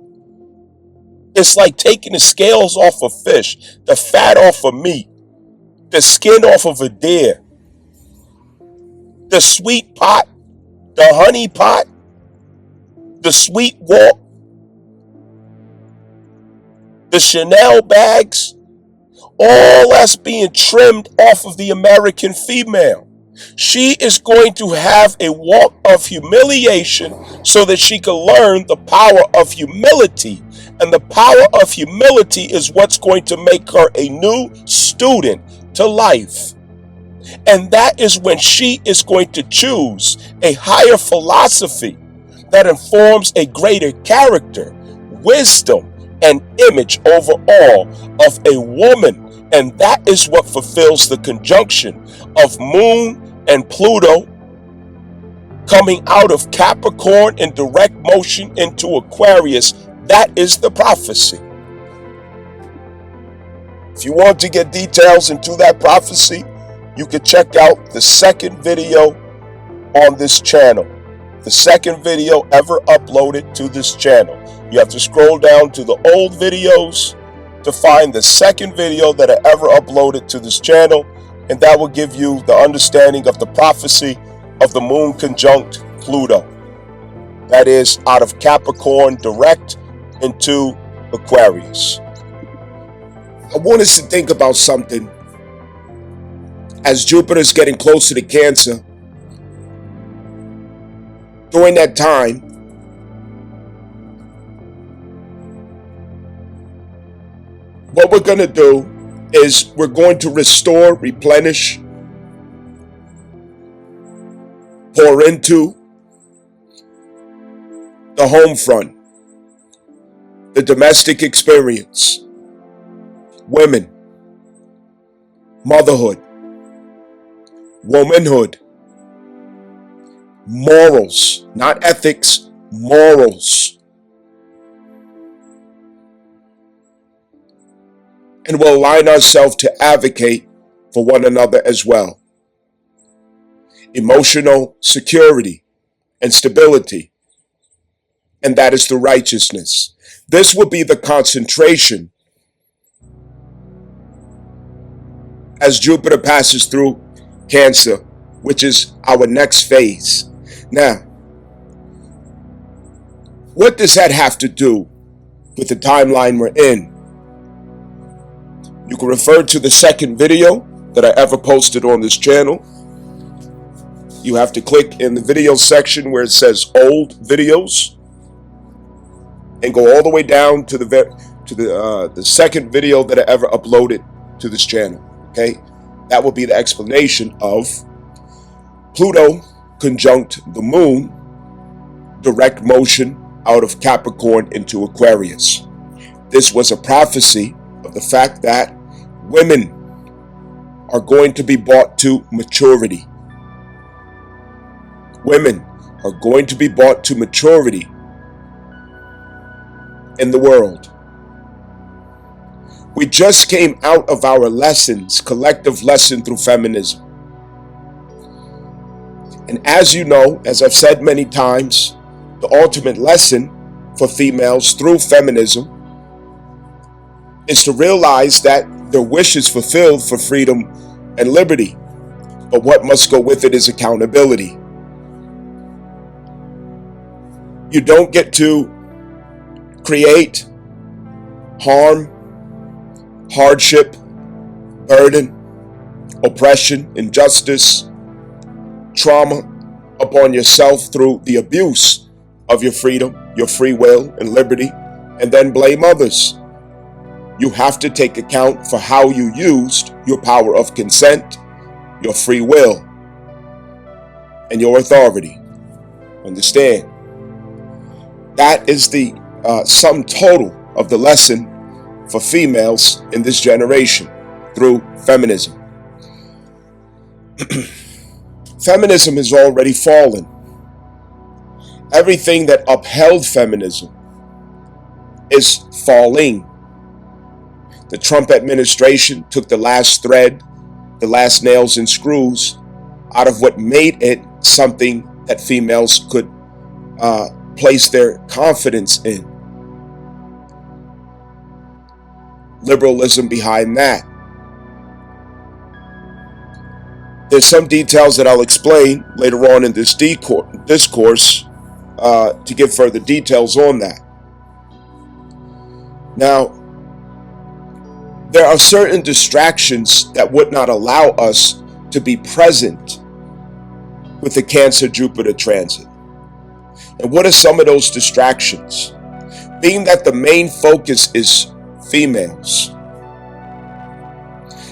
It's like taking the scales off a fish, the fat off of meat, the skin off of a deer, the sweet pot, the honey pot, the sweet walk, the Chanel bags, all that's being trimmed off of the American female. She is going to have a walk of humiliation so that she can learn the power of humility. And the power of humility is what's going to make her a new student to life. And that is when she is going to choose a higher philosophy that informs a greater character, wisdom, and image overall of a woman. And that is what fulfills the conjunction of Moon and Pluto coming out of Capricorn in direct motion into Aquarius. That is the prophecy. If you want to get details into that prophecy, you can check out the second video on this channel. The second video ever uploaded to this channel. You have to scroll down to the old videos to find the second video that I ever uploaded to this channel, and that will give you the understanding of the prophecy of the Moon conjunct Pluto. That is out of Capricorn direct into Aquarius. I want us to think about something. As Jupiter is getting closer to Cancer, during that time, what we're going to do is we're going to restore, replenish, pour into the home front, the domestic experience, women, motherhood, womanhood, morals, not ethics, morals. And we'll align ourselves to advocate for one another as well. Emotional security and stability. And that is the righteousness. This will be the concentration as Jupiter passes through Cancer, which is our next phase. Now, what does that have to do with the timeline we're in? You can refer to the second video that I ever posted on this channel. You have to click in the video section where it says old videos and go all the way down to the second video that I ever uploaded to this channel. Okay, that will be the explanation of Pluto conjunct the Moon, direct motion out of Capricorn into Aquarius. This was a prophecy of the fact that women are going to be brought to maturity. Women are going to be brought to maturity in the world. We just came out of our lessons, collective lesson through feminism. And as you know, as I've said many times, the ultimate lesson for females through feminism is to realize that their wish is fulfilled for freedom and liberty. But what must go with it is accountability. You don't get to create harm, hardship, burden, oppression, injustice, trauma upon yourself through the abuse of your freedom your free will and liberty, and then blame others. You have to take account for how you used your power of consent, your free will, and your authority. Understand? That is the sum total of the lesson for females in this generation through feminism. Feminism has already fallen. Everything that upheld feminism is falling. The Trump administration took the last thread, the last nails and screws out of what made it something that females could place their confidence in. Liberalism behind that. There's some details that I'll explain later on in this discourse to give further details on that. Now, there are certain distractions that would not allow us to be present with the Cancer Jupiter transit. And what are some of those distractions? Being that the main focus is females,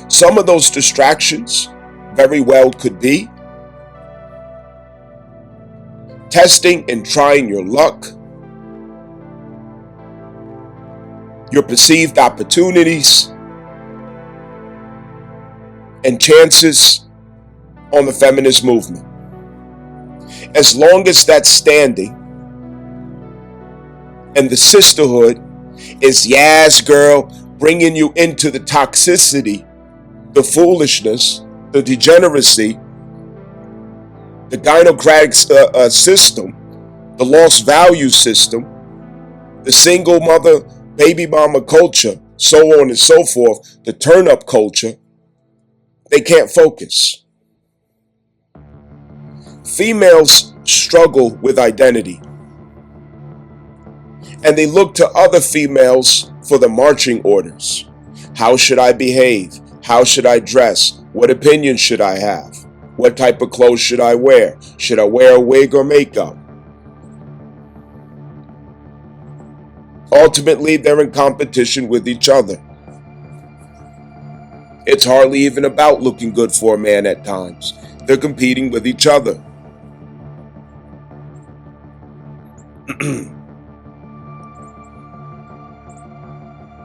some of those distractions very well could be testing and trying your luck, your perceived opportunities and chances on the feminist movement. As long as that's standing and the sisterhood is, yes, girl, bringing you into the toxicity, the foolishness, the degeneracy, the gynocratic system, the lost value system, the single mother, baby mama culture, so on and so forth, the turn-up culture, they can't focus. Females struggle with identity, and they look to other females for the marching orders. How should I behave? How should I dress? What opinion should I have? What type of clothes should I wear? Should I wear a wig or makeup? Ultimately, they're in competition with each other. It's hardly even about looking good for a man at times. They're competing with each other.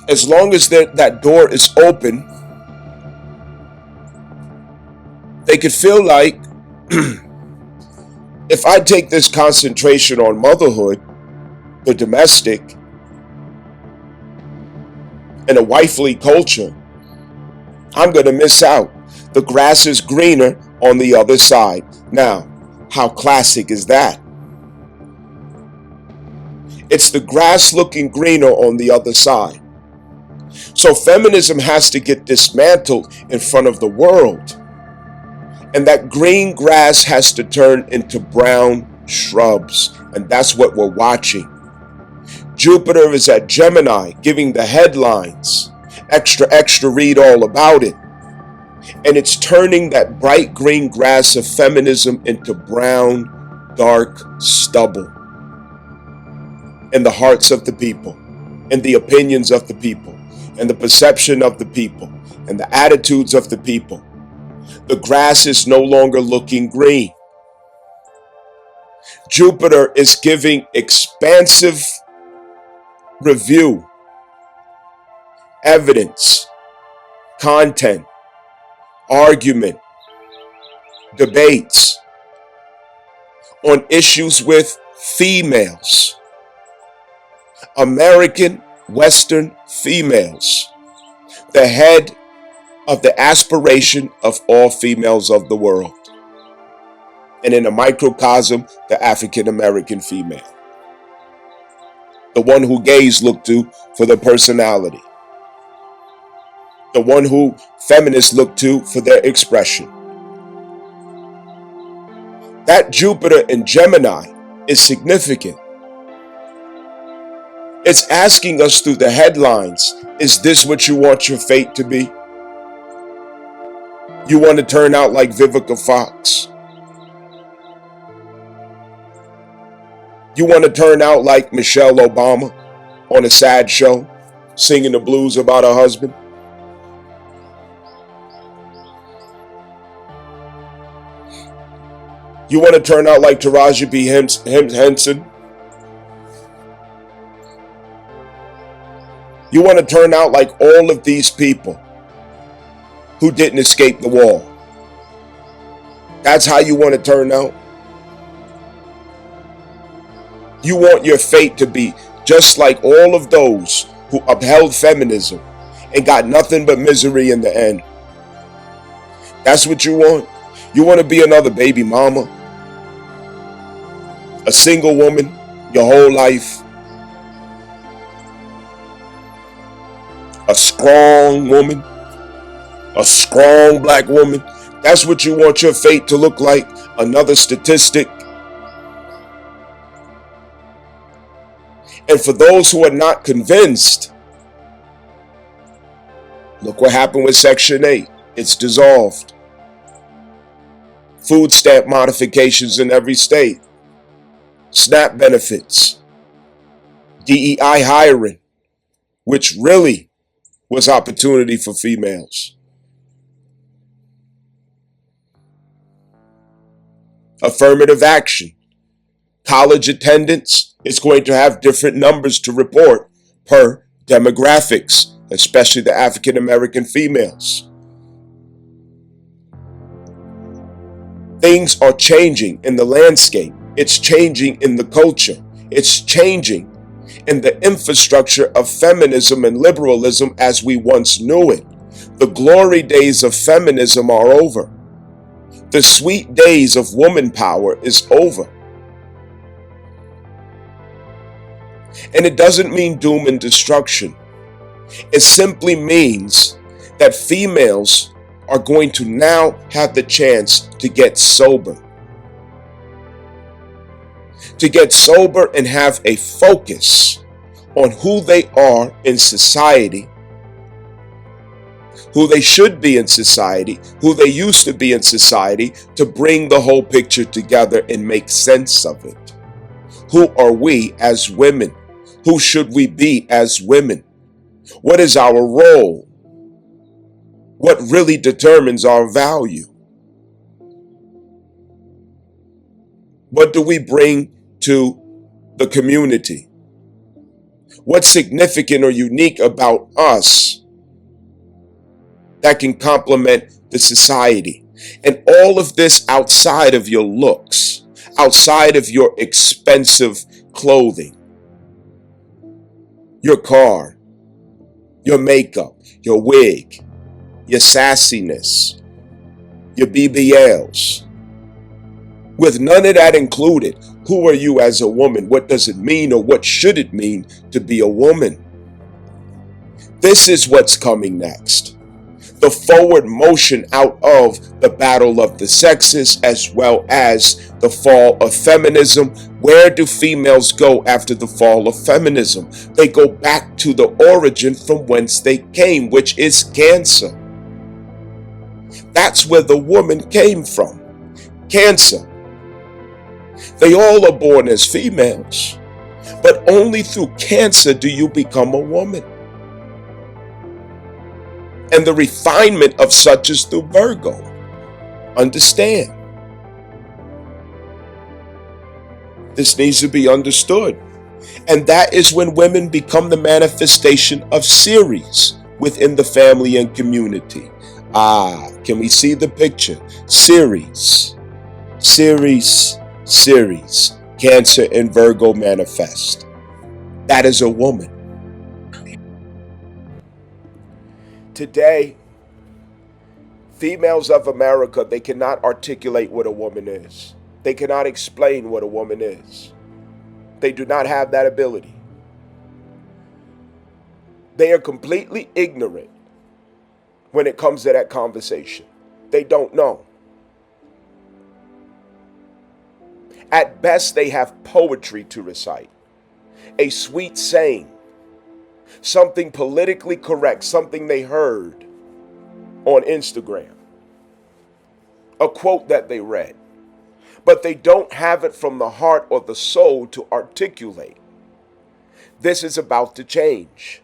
As long as that door is open, they could feel like if I take this concentration on motherhood, the domestic, and a wifely culture, I'm going to miss out. The grass is greener on the other side. Now, how classic is that? It's the grass looking greener on the other side. So feminism has to get dismantled in front of the world. And that green grass has to turn into brown shrubs. And that's what we're watching. Jupiter is at Gemini, giving the headlines. Extra, read all about it. And it's turning that bright green grass of feminism into brown, dark stubble. In the hearts of the people, in the opinions of the people, and the perception of the people, and the attitudes of the people. The grass is no longer looking green. Jupiter is giving expansive review, evidence, content, argument, debates on issues with females. American Western females, the head of the aspiration of all females of the world. And in a microcosm, the African American female. The one who gays look to for their personality. The one who feminists look to for their expression. That Jupiter in Gemini is significant. It's asking us through the headlines, is this what you want your fate to be? You want to turn out like Vivica Fox? You want to turn out like Michelle Obama on a sad show, singing the blues about her husband? You want to turn out like Taraji P. Henson? You want to turn out like all of these people who didn't escape the wall? That's how you want to turn out? You want your fate to be just like all of those who upheld feminism and got nothing but misery in the end? That's what you want? You want to be another baby mama? A single woman your whole life? A strong woman? A strong black woman? That's what you want your fate to look like? Another statistic? And for those who are not convinced, look what happened with Section 8. It's dissolved. Food stamp modifications in every state. SNAP benefits. DEI hiring, which really was opportunity for females. Affirmative action. College attendance is going to have different numbers to report per demographics, especially the African American females. Things are changing in the landscape. It's changing in the culture. It's changing in the infrastructure of feminism and liberalism as we once knew it. The glory days of feminism are over. The sweet days of woman power is over. And it doesn't mean doom and destruction. It simply means that females are going to now have the chance to get sober. To get sober and have a focus on who they are in society, who they should be in society, who they used to be in society, to bring the whole picture together and make sense of it. Who are we as women? Who should we be as women? What is our role? What really determines our value? What do we bring to the community? What's significant or unique about us that can complement the society? And all of this outside of your looks, outside of your expensive clothing, your car, your makeup, your wig, your sassiness, your BBLs. With none of that included, who are you as a woman? What does it mean, or what should it mean to be a woman? This is what's coming next. The forward motion out of the battle of the sexes, as well as the fall of feminism. Where do females go after the fall of feminism? They go back to the origin from whence they came, which is Cancer. That's where the woman came from. Cancer. They all are born as females, but only through Cancer do you become a woman. And the refinement of such is through Virgo. Understand. This needs to be understood. And that is when women become the manifestation of Ceres within the family and community. Can we see the picture? Ceres. Ceres. Ceres. Cancer and Virgo manifest. That is a woman. Today, females of America, they cannot articulate what a woman is. They cannot explain what a woman is. They do not have that ability. They are completely ignorant when it comes to that conversation. They don't know. At best, they have poetry to recite, a sweet saying, something politically correct, something they heard on Instagram, a quote that they read. but they don't have it from the heart or the soul to articulate. This is about to change.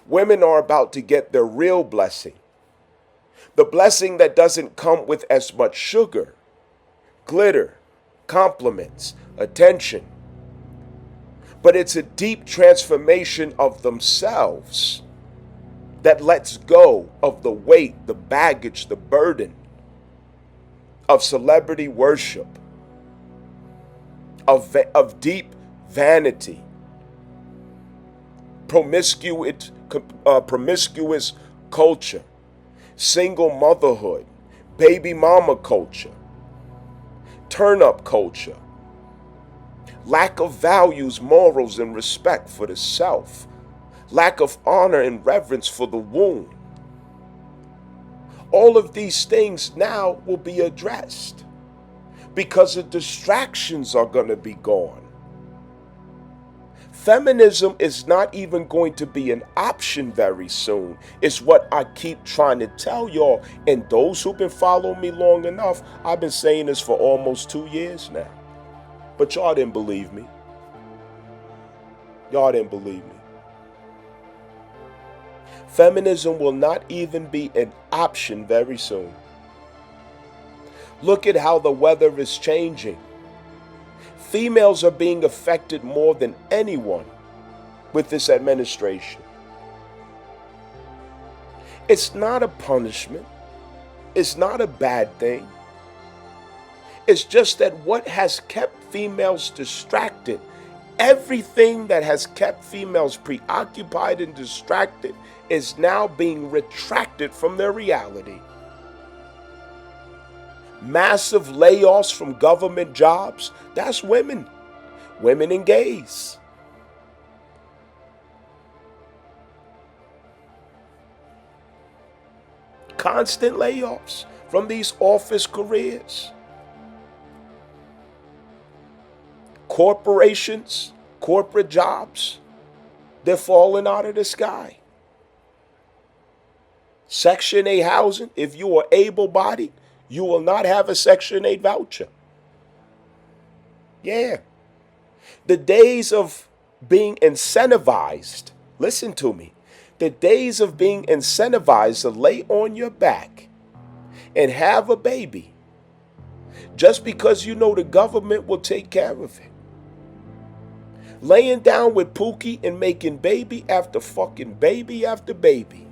Women are about to get their real blessing. The blessing that doesn't come with as much sugar, glitter, compliments, attention. But it's a deep transformation of themselves that lets go of the weight, the baggage, the burden of celebrity worship, of deep vanity, promiscuous culture, single motherhood, baby mama culture, turn up culture, lack of values, morals, and respect for the self, lack of honor and reverence for the womb. All of these things now will be addressed because the distractions are going to be gone. Feminism is not even going to be an option very soon. It's what I keep trying to tell y'all. And those who've been following me long enough, I've been saying this for almost 2 years now. But y'all didn't believe me. Y'all didn't believe me. Feminism will not even be an option very soon. Look at how the weather is changing. Females are being affected more than anyone with this administration. It's not a punishment. It's not a bad thing. It's just that what has kept females distracted, everything that has kept females preoccupied and distracted, is now being retracted from their reality. Massive layoffs from government jobs, that's women and gays. Constant layoffs from these office careers. Corporations, corporate jobs, they're falling out of the sky. Section 8 housing, if you are able-bodied, you will not have a Section 8 voucher. Yeah. The days of being incentivized, listen to me, the days of being incentivized to lay on your back and have a baby just because you know the government will take care of it. Laying down with Pookie and making baby after fucking baby after baby,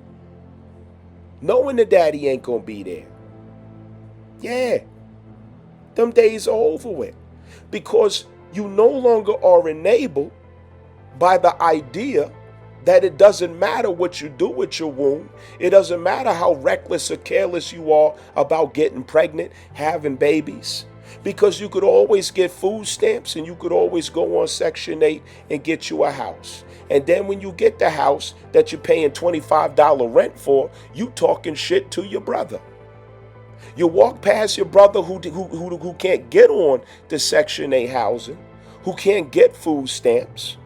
knowing the daddy ain't gonna be there. Yeah, them days are over with because you no longer are enabled by the idea that it doesn't matter what you do with your womb. It doesn't matter how reckless or careless you are about getting pregnant, having babies, because you could always get food stamps and you could always go on Section 8 and get you a house. And then when you get the house that you're paying $25 rent for, you talking shit to your brother. You walk past your brother who can't get on the Section 8 housing, who can't get food stamps,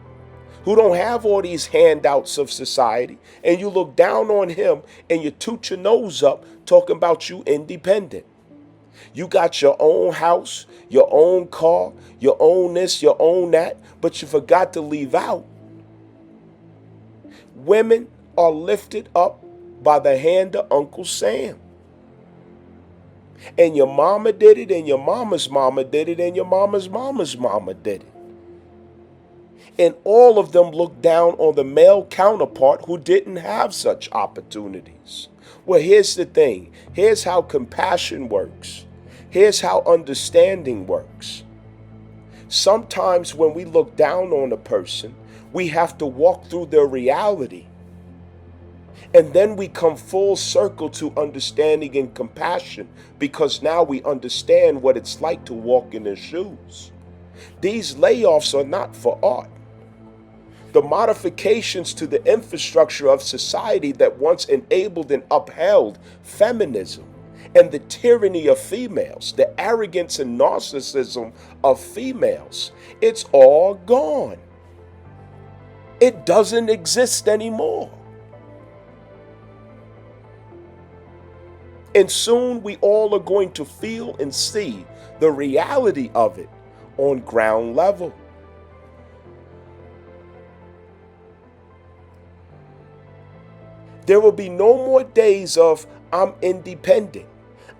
who don't have all these handouts of society, and you look down on him and you toot your nose up talking about you independent. You got your own house, your own car, your own this, your own that, but you forgot to leave out. Women are lifted up by the hand of Uncle Sam. And your mama did it, and your mama's mama did it, and your mama's mama's mama did it. And all of them look down on the male counterpart who didn't have such opportunities. Well, here's the thing. Here's how compassion works. Here's how understanding works. Sometimes when we look down on a person, we have to walk through their reality. And then we come full circle to understanding and compassion because now we understand what it's like to walk in their shoes. These layoffs are not for art. The modifications to the infrastructure of society that once enabled and upheld feminism and the tyranny of females, the arrogance and narcissism of females, it's all gone. It doesn't exist anymore. And soon we all are going to feel and see the reality of it on ground level. There will be no more days of I'm independent.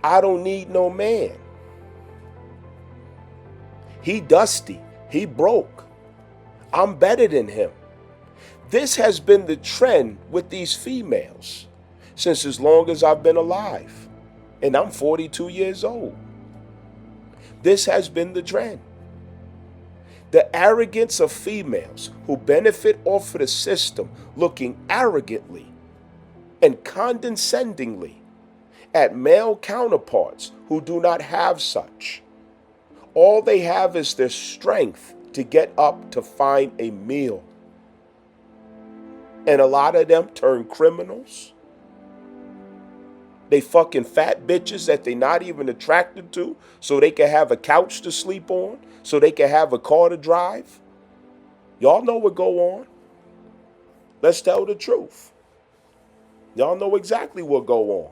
I don't need no man. He dusty. He broke. I'm better than him. This has been the trend with these females since as long as I've been alive. And I'm 42 years old. This has been the trend. The arrogance of females who benefit off of the system looking arrogantly and condescendingly at male counterparts who do not have such. All they have is their strength to get up to find a meal. And a lot of them turn criminals. They fucking fat bitches that they not even attracted to so they can have a couch to sleep on, so they can have a car to drive. Y'all know what go on. Let's tell the truth. Y'all know exactly what go on.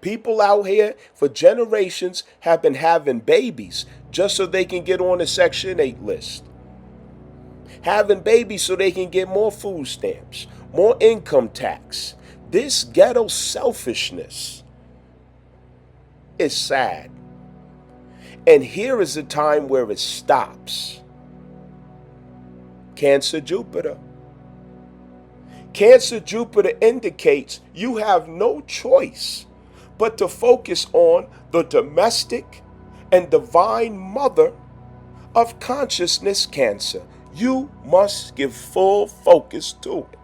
People out here for generations have been having babies just so they can get on the Section 8 list. Having babies so they can get more food stamps, more income tax. This ghetto selfishness is sad. And here is the time where it stops. Cancer Jupiter. Cancer Jupiter indicates you have no choice but to focus on the domestic and divine mother of consciousness, Cancer. You must give full focus to it.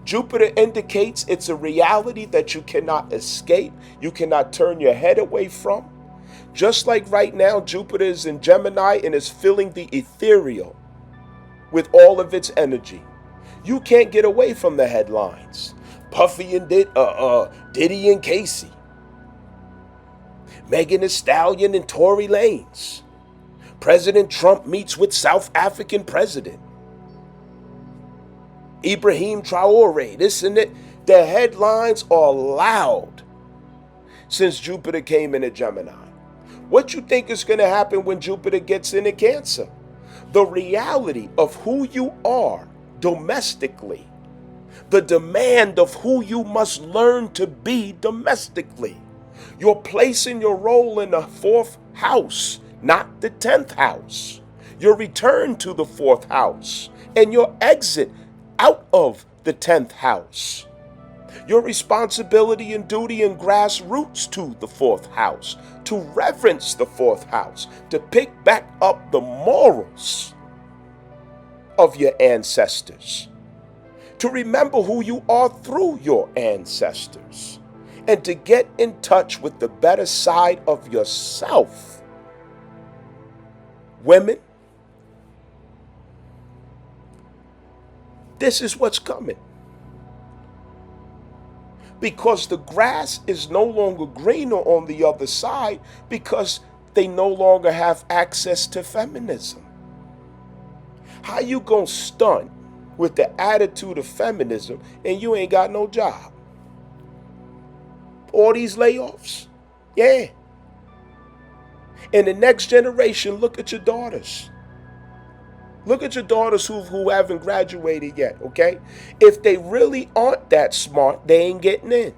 Jupiter indicates it's a reality that you cannot escape, you cannot turn your head away from. Just like right now, Jupiter is in Gemini and is filling the ethereal with all of its energy. You can't get away from the headlines. Puffy and Diddy and Casey. Megan Thee Stallion and Tory Lanez. President Trump meets with South African president. Ibrahim Traore, this and that. The headlines are loud since Jupiter came into Gemini. What you think is going to happen when Jupiter gets into Cancer? The reality of who you are domestically. The demand of who you must learn to be domestically. Your place and your role in the 4th house, not the 10th house. Your return to the 4th house and your exit out of the 10th house. Your responsibility and duty and grassroots to the 4th house, to reverence the 4th house, to pick back up the morals of your ancestors, to remember who you are through your ancestors, and to get in touch with the better side of yourself. Women, this is what's coming. Because the grass is no longer greener on the other side because they no longer have access to feminism. How you gonna stunt with the attitude of feminism and you ain't got no job? All these layoffs? Yeah. In the next generation, look at your daughters. Look at your daughters who haven't graduated yet, okay? If they really aren't that smart, they ain't getting in.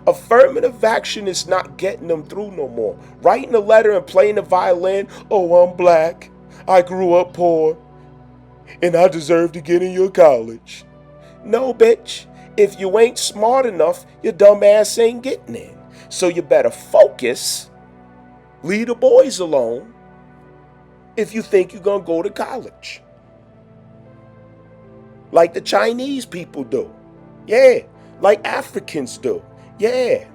Affirmative action is not getting them through no more. Writing a letter and playing the violin, oh, I'm black, I grew up poor, and I deserve to get in your college. No, bitch. If you ain't smart enough, your dumb ass ain't getting in. So you better focus, leave the boys alone, if you think you're going to go to college. Like the Chinese people do. Yeah. Like Africans do. Yeah.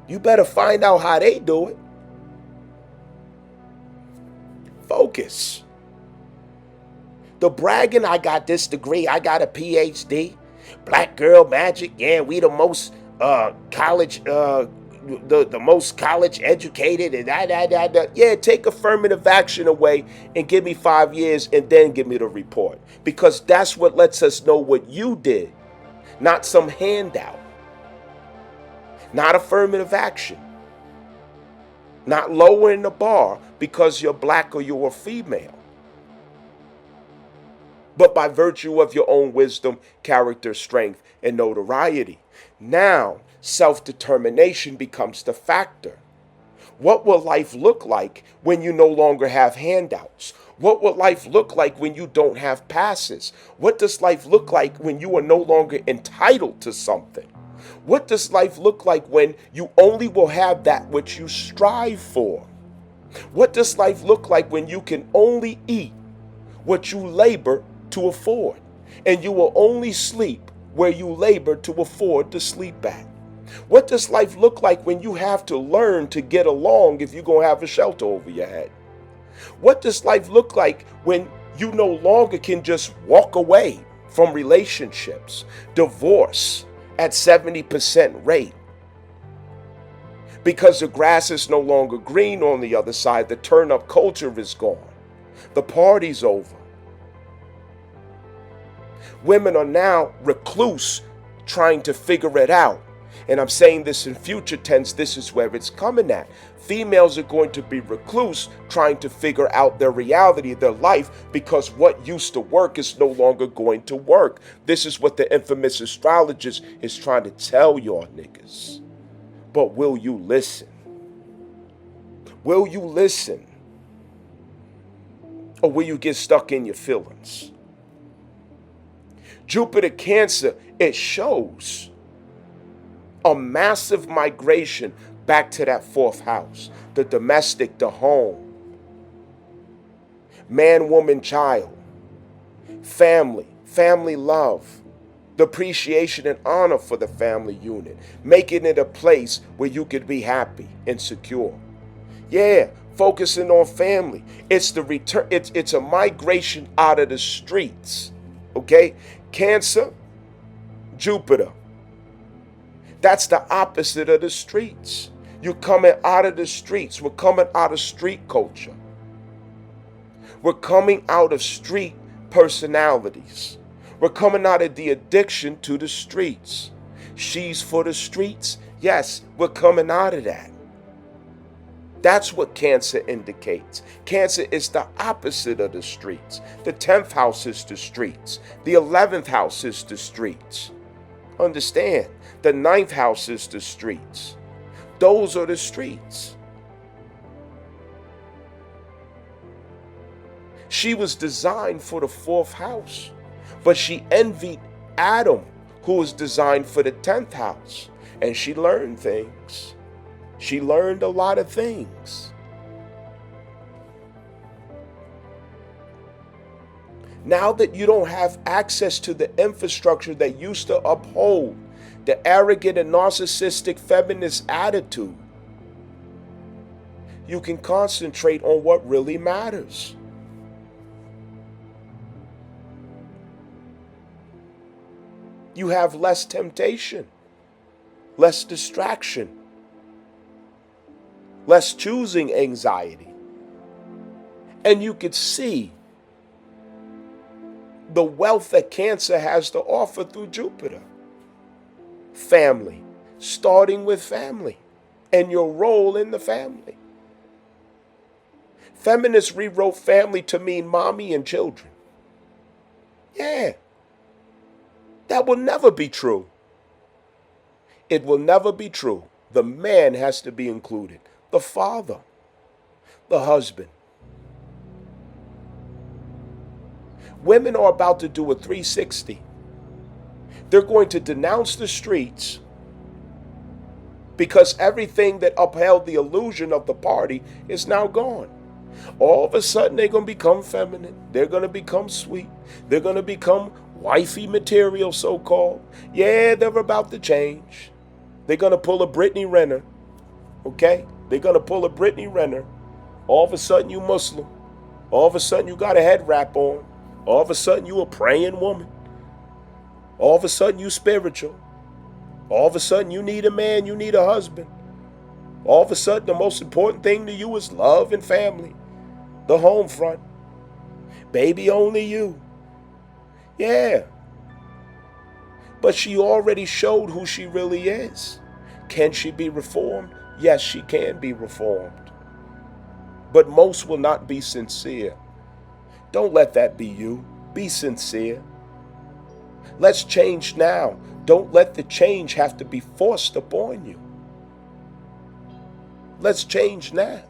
You better find out how they do it. Focus. The bragging, I got this degree, I got a PhD. Black girl magic, yeah, we the most college the most college educated and that. Yeah, take affirmative action away and give me 5 years and then give me the report. Because that's what lets us know what you did, not some handout, not affirmative action, not lowering the bar because you're black or you're a female, but by virtue of your own wisdom, character, strength, and notoriety. Now, self-determination becomes the factor. What will life look like when you no longer have handouts? What will life look like when you don't have passes? What does life look like when you are no longer entitled to something? What does life look like when you only will have that which you strive for? What does life look like when you can only eat what you labor to afford, and you will only sleep where you labor to afford to sleep at? What does life look like when you have to learn to get along if you're going to have a shelter over your head? What does life look like when you no longer can just walk away from relationships, divorce at 70% rate? Because the grass is no longer green on the other side, the turn-up culture is gone. The party's over. Women are now recluse, trying to figure it out. And I'm saying this in future tense, this is where it's coming at. Females are going to be recluse, trying to figure out their reality, their life, because what used to work is no longer going to work. This is what the infamous astrologist is trying to tell y'all niggas. But will you listen? Will you listen? Or will you get stuck in your feelings? Jupiter Cancer, it shows a massive migration back to that fourth house, the domestic, the home, man, woman, child, family, family love, the appreciation and honor for the family unit, making it a place where you could be happy and secure. Yeah, focusing on family. It's the return. It's a migration out of the streets. Okay, Cancer, Jupiter. That's the opposite of the streets. You're coming out of the streets. We're coming out of street culture. We're coming out of street personalities. We're coming out of the addiction to the streets. She's for the streets. Yes, we're coming out of that. That's what Cancer indicates. Cancer is the opposite of the streets. The 10th house is the streets. The 11th house is the streets. Understand, the 9th house is the streets. Those are the streets. She was designed for the 4th house, but she envied Adam, who was designed for the 10th house. And she learned things. She learned a lot of things. Now that you don't have access to the infrastructure that used to uphold the arrogant and narcissistic feminist attitude, you can concentrate on what really matters. You have less temptation, less distraction, less choosing anxiety. And you could see the wealth that Cancer has to offer through Jupiter. Family, starting with family and your role in the family. Feminists rewrote family to mean mommy and children. Yeah, that will never be true. It will never be true. The man has to be included. The father, the husband. Women are about to do a 360. They're going to denounce the streets because everything that upheld the illusion of the party is now gone. All of a sudden, they're going to become feminine. They're going to become sweet. They're going to become wifey material, so-called. Yeah, they're about to change. They're going to pull a Brittany Renner. Okay? They're going to pull a Brittany Renner. All of a sudden, you Muslim. All of a sudden, you got a head wrap on. All of a sudden, you a praying woman. All of a sudden, you spiritual. All of a sudden, you need a man, you need a husband. All of a sudden, the most important thing to you is love and family, the home front. Baby, only you. Yeah. But she already showed who she really is. Can she be reformed? Yes, she can be reformed. But most will not be sincere. Don't let that be you. Be sincere. Let's change now. Don't let the change have to be forced upon you. Let's change now.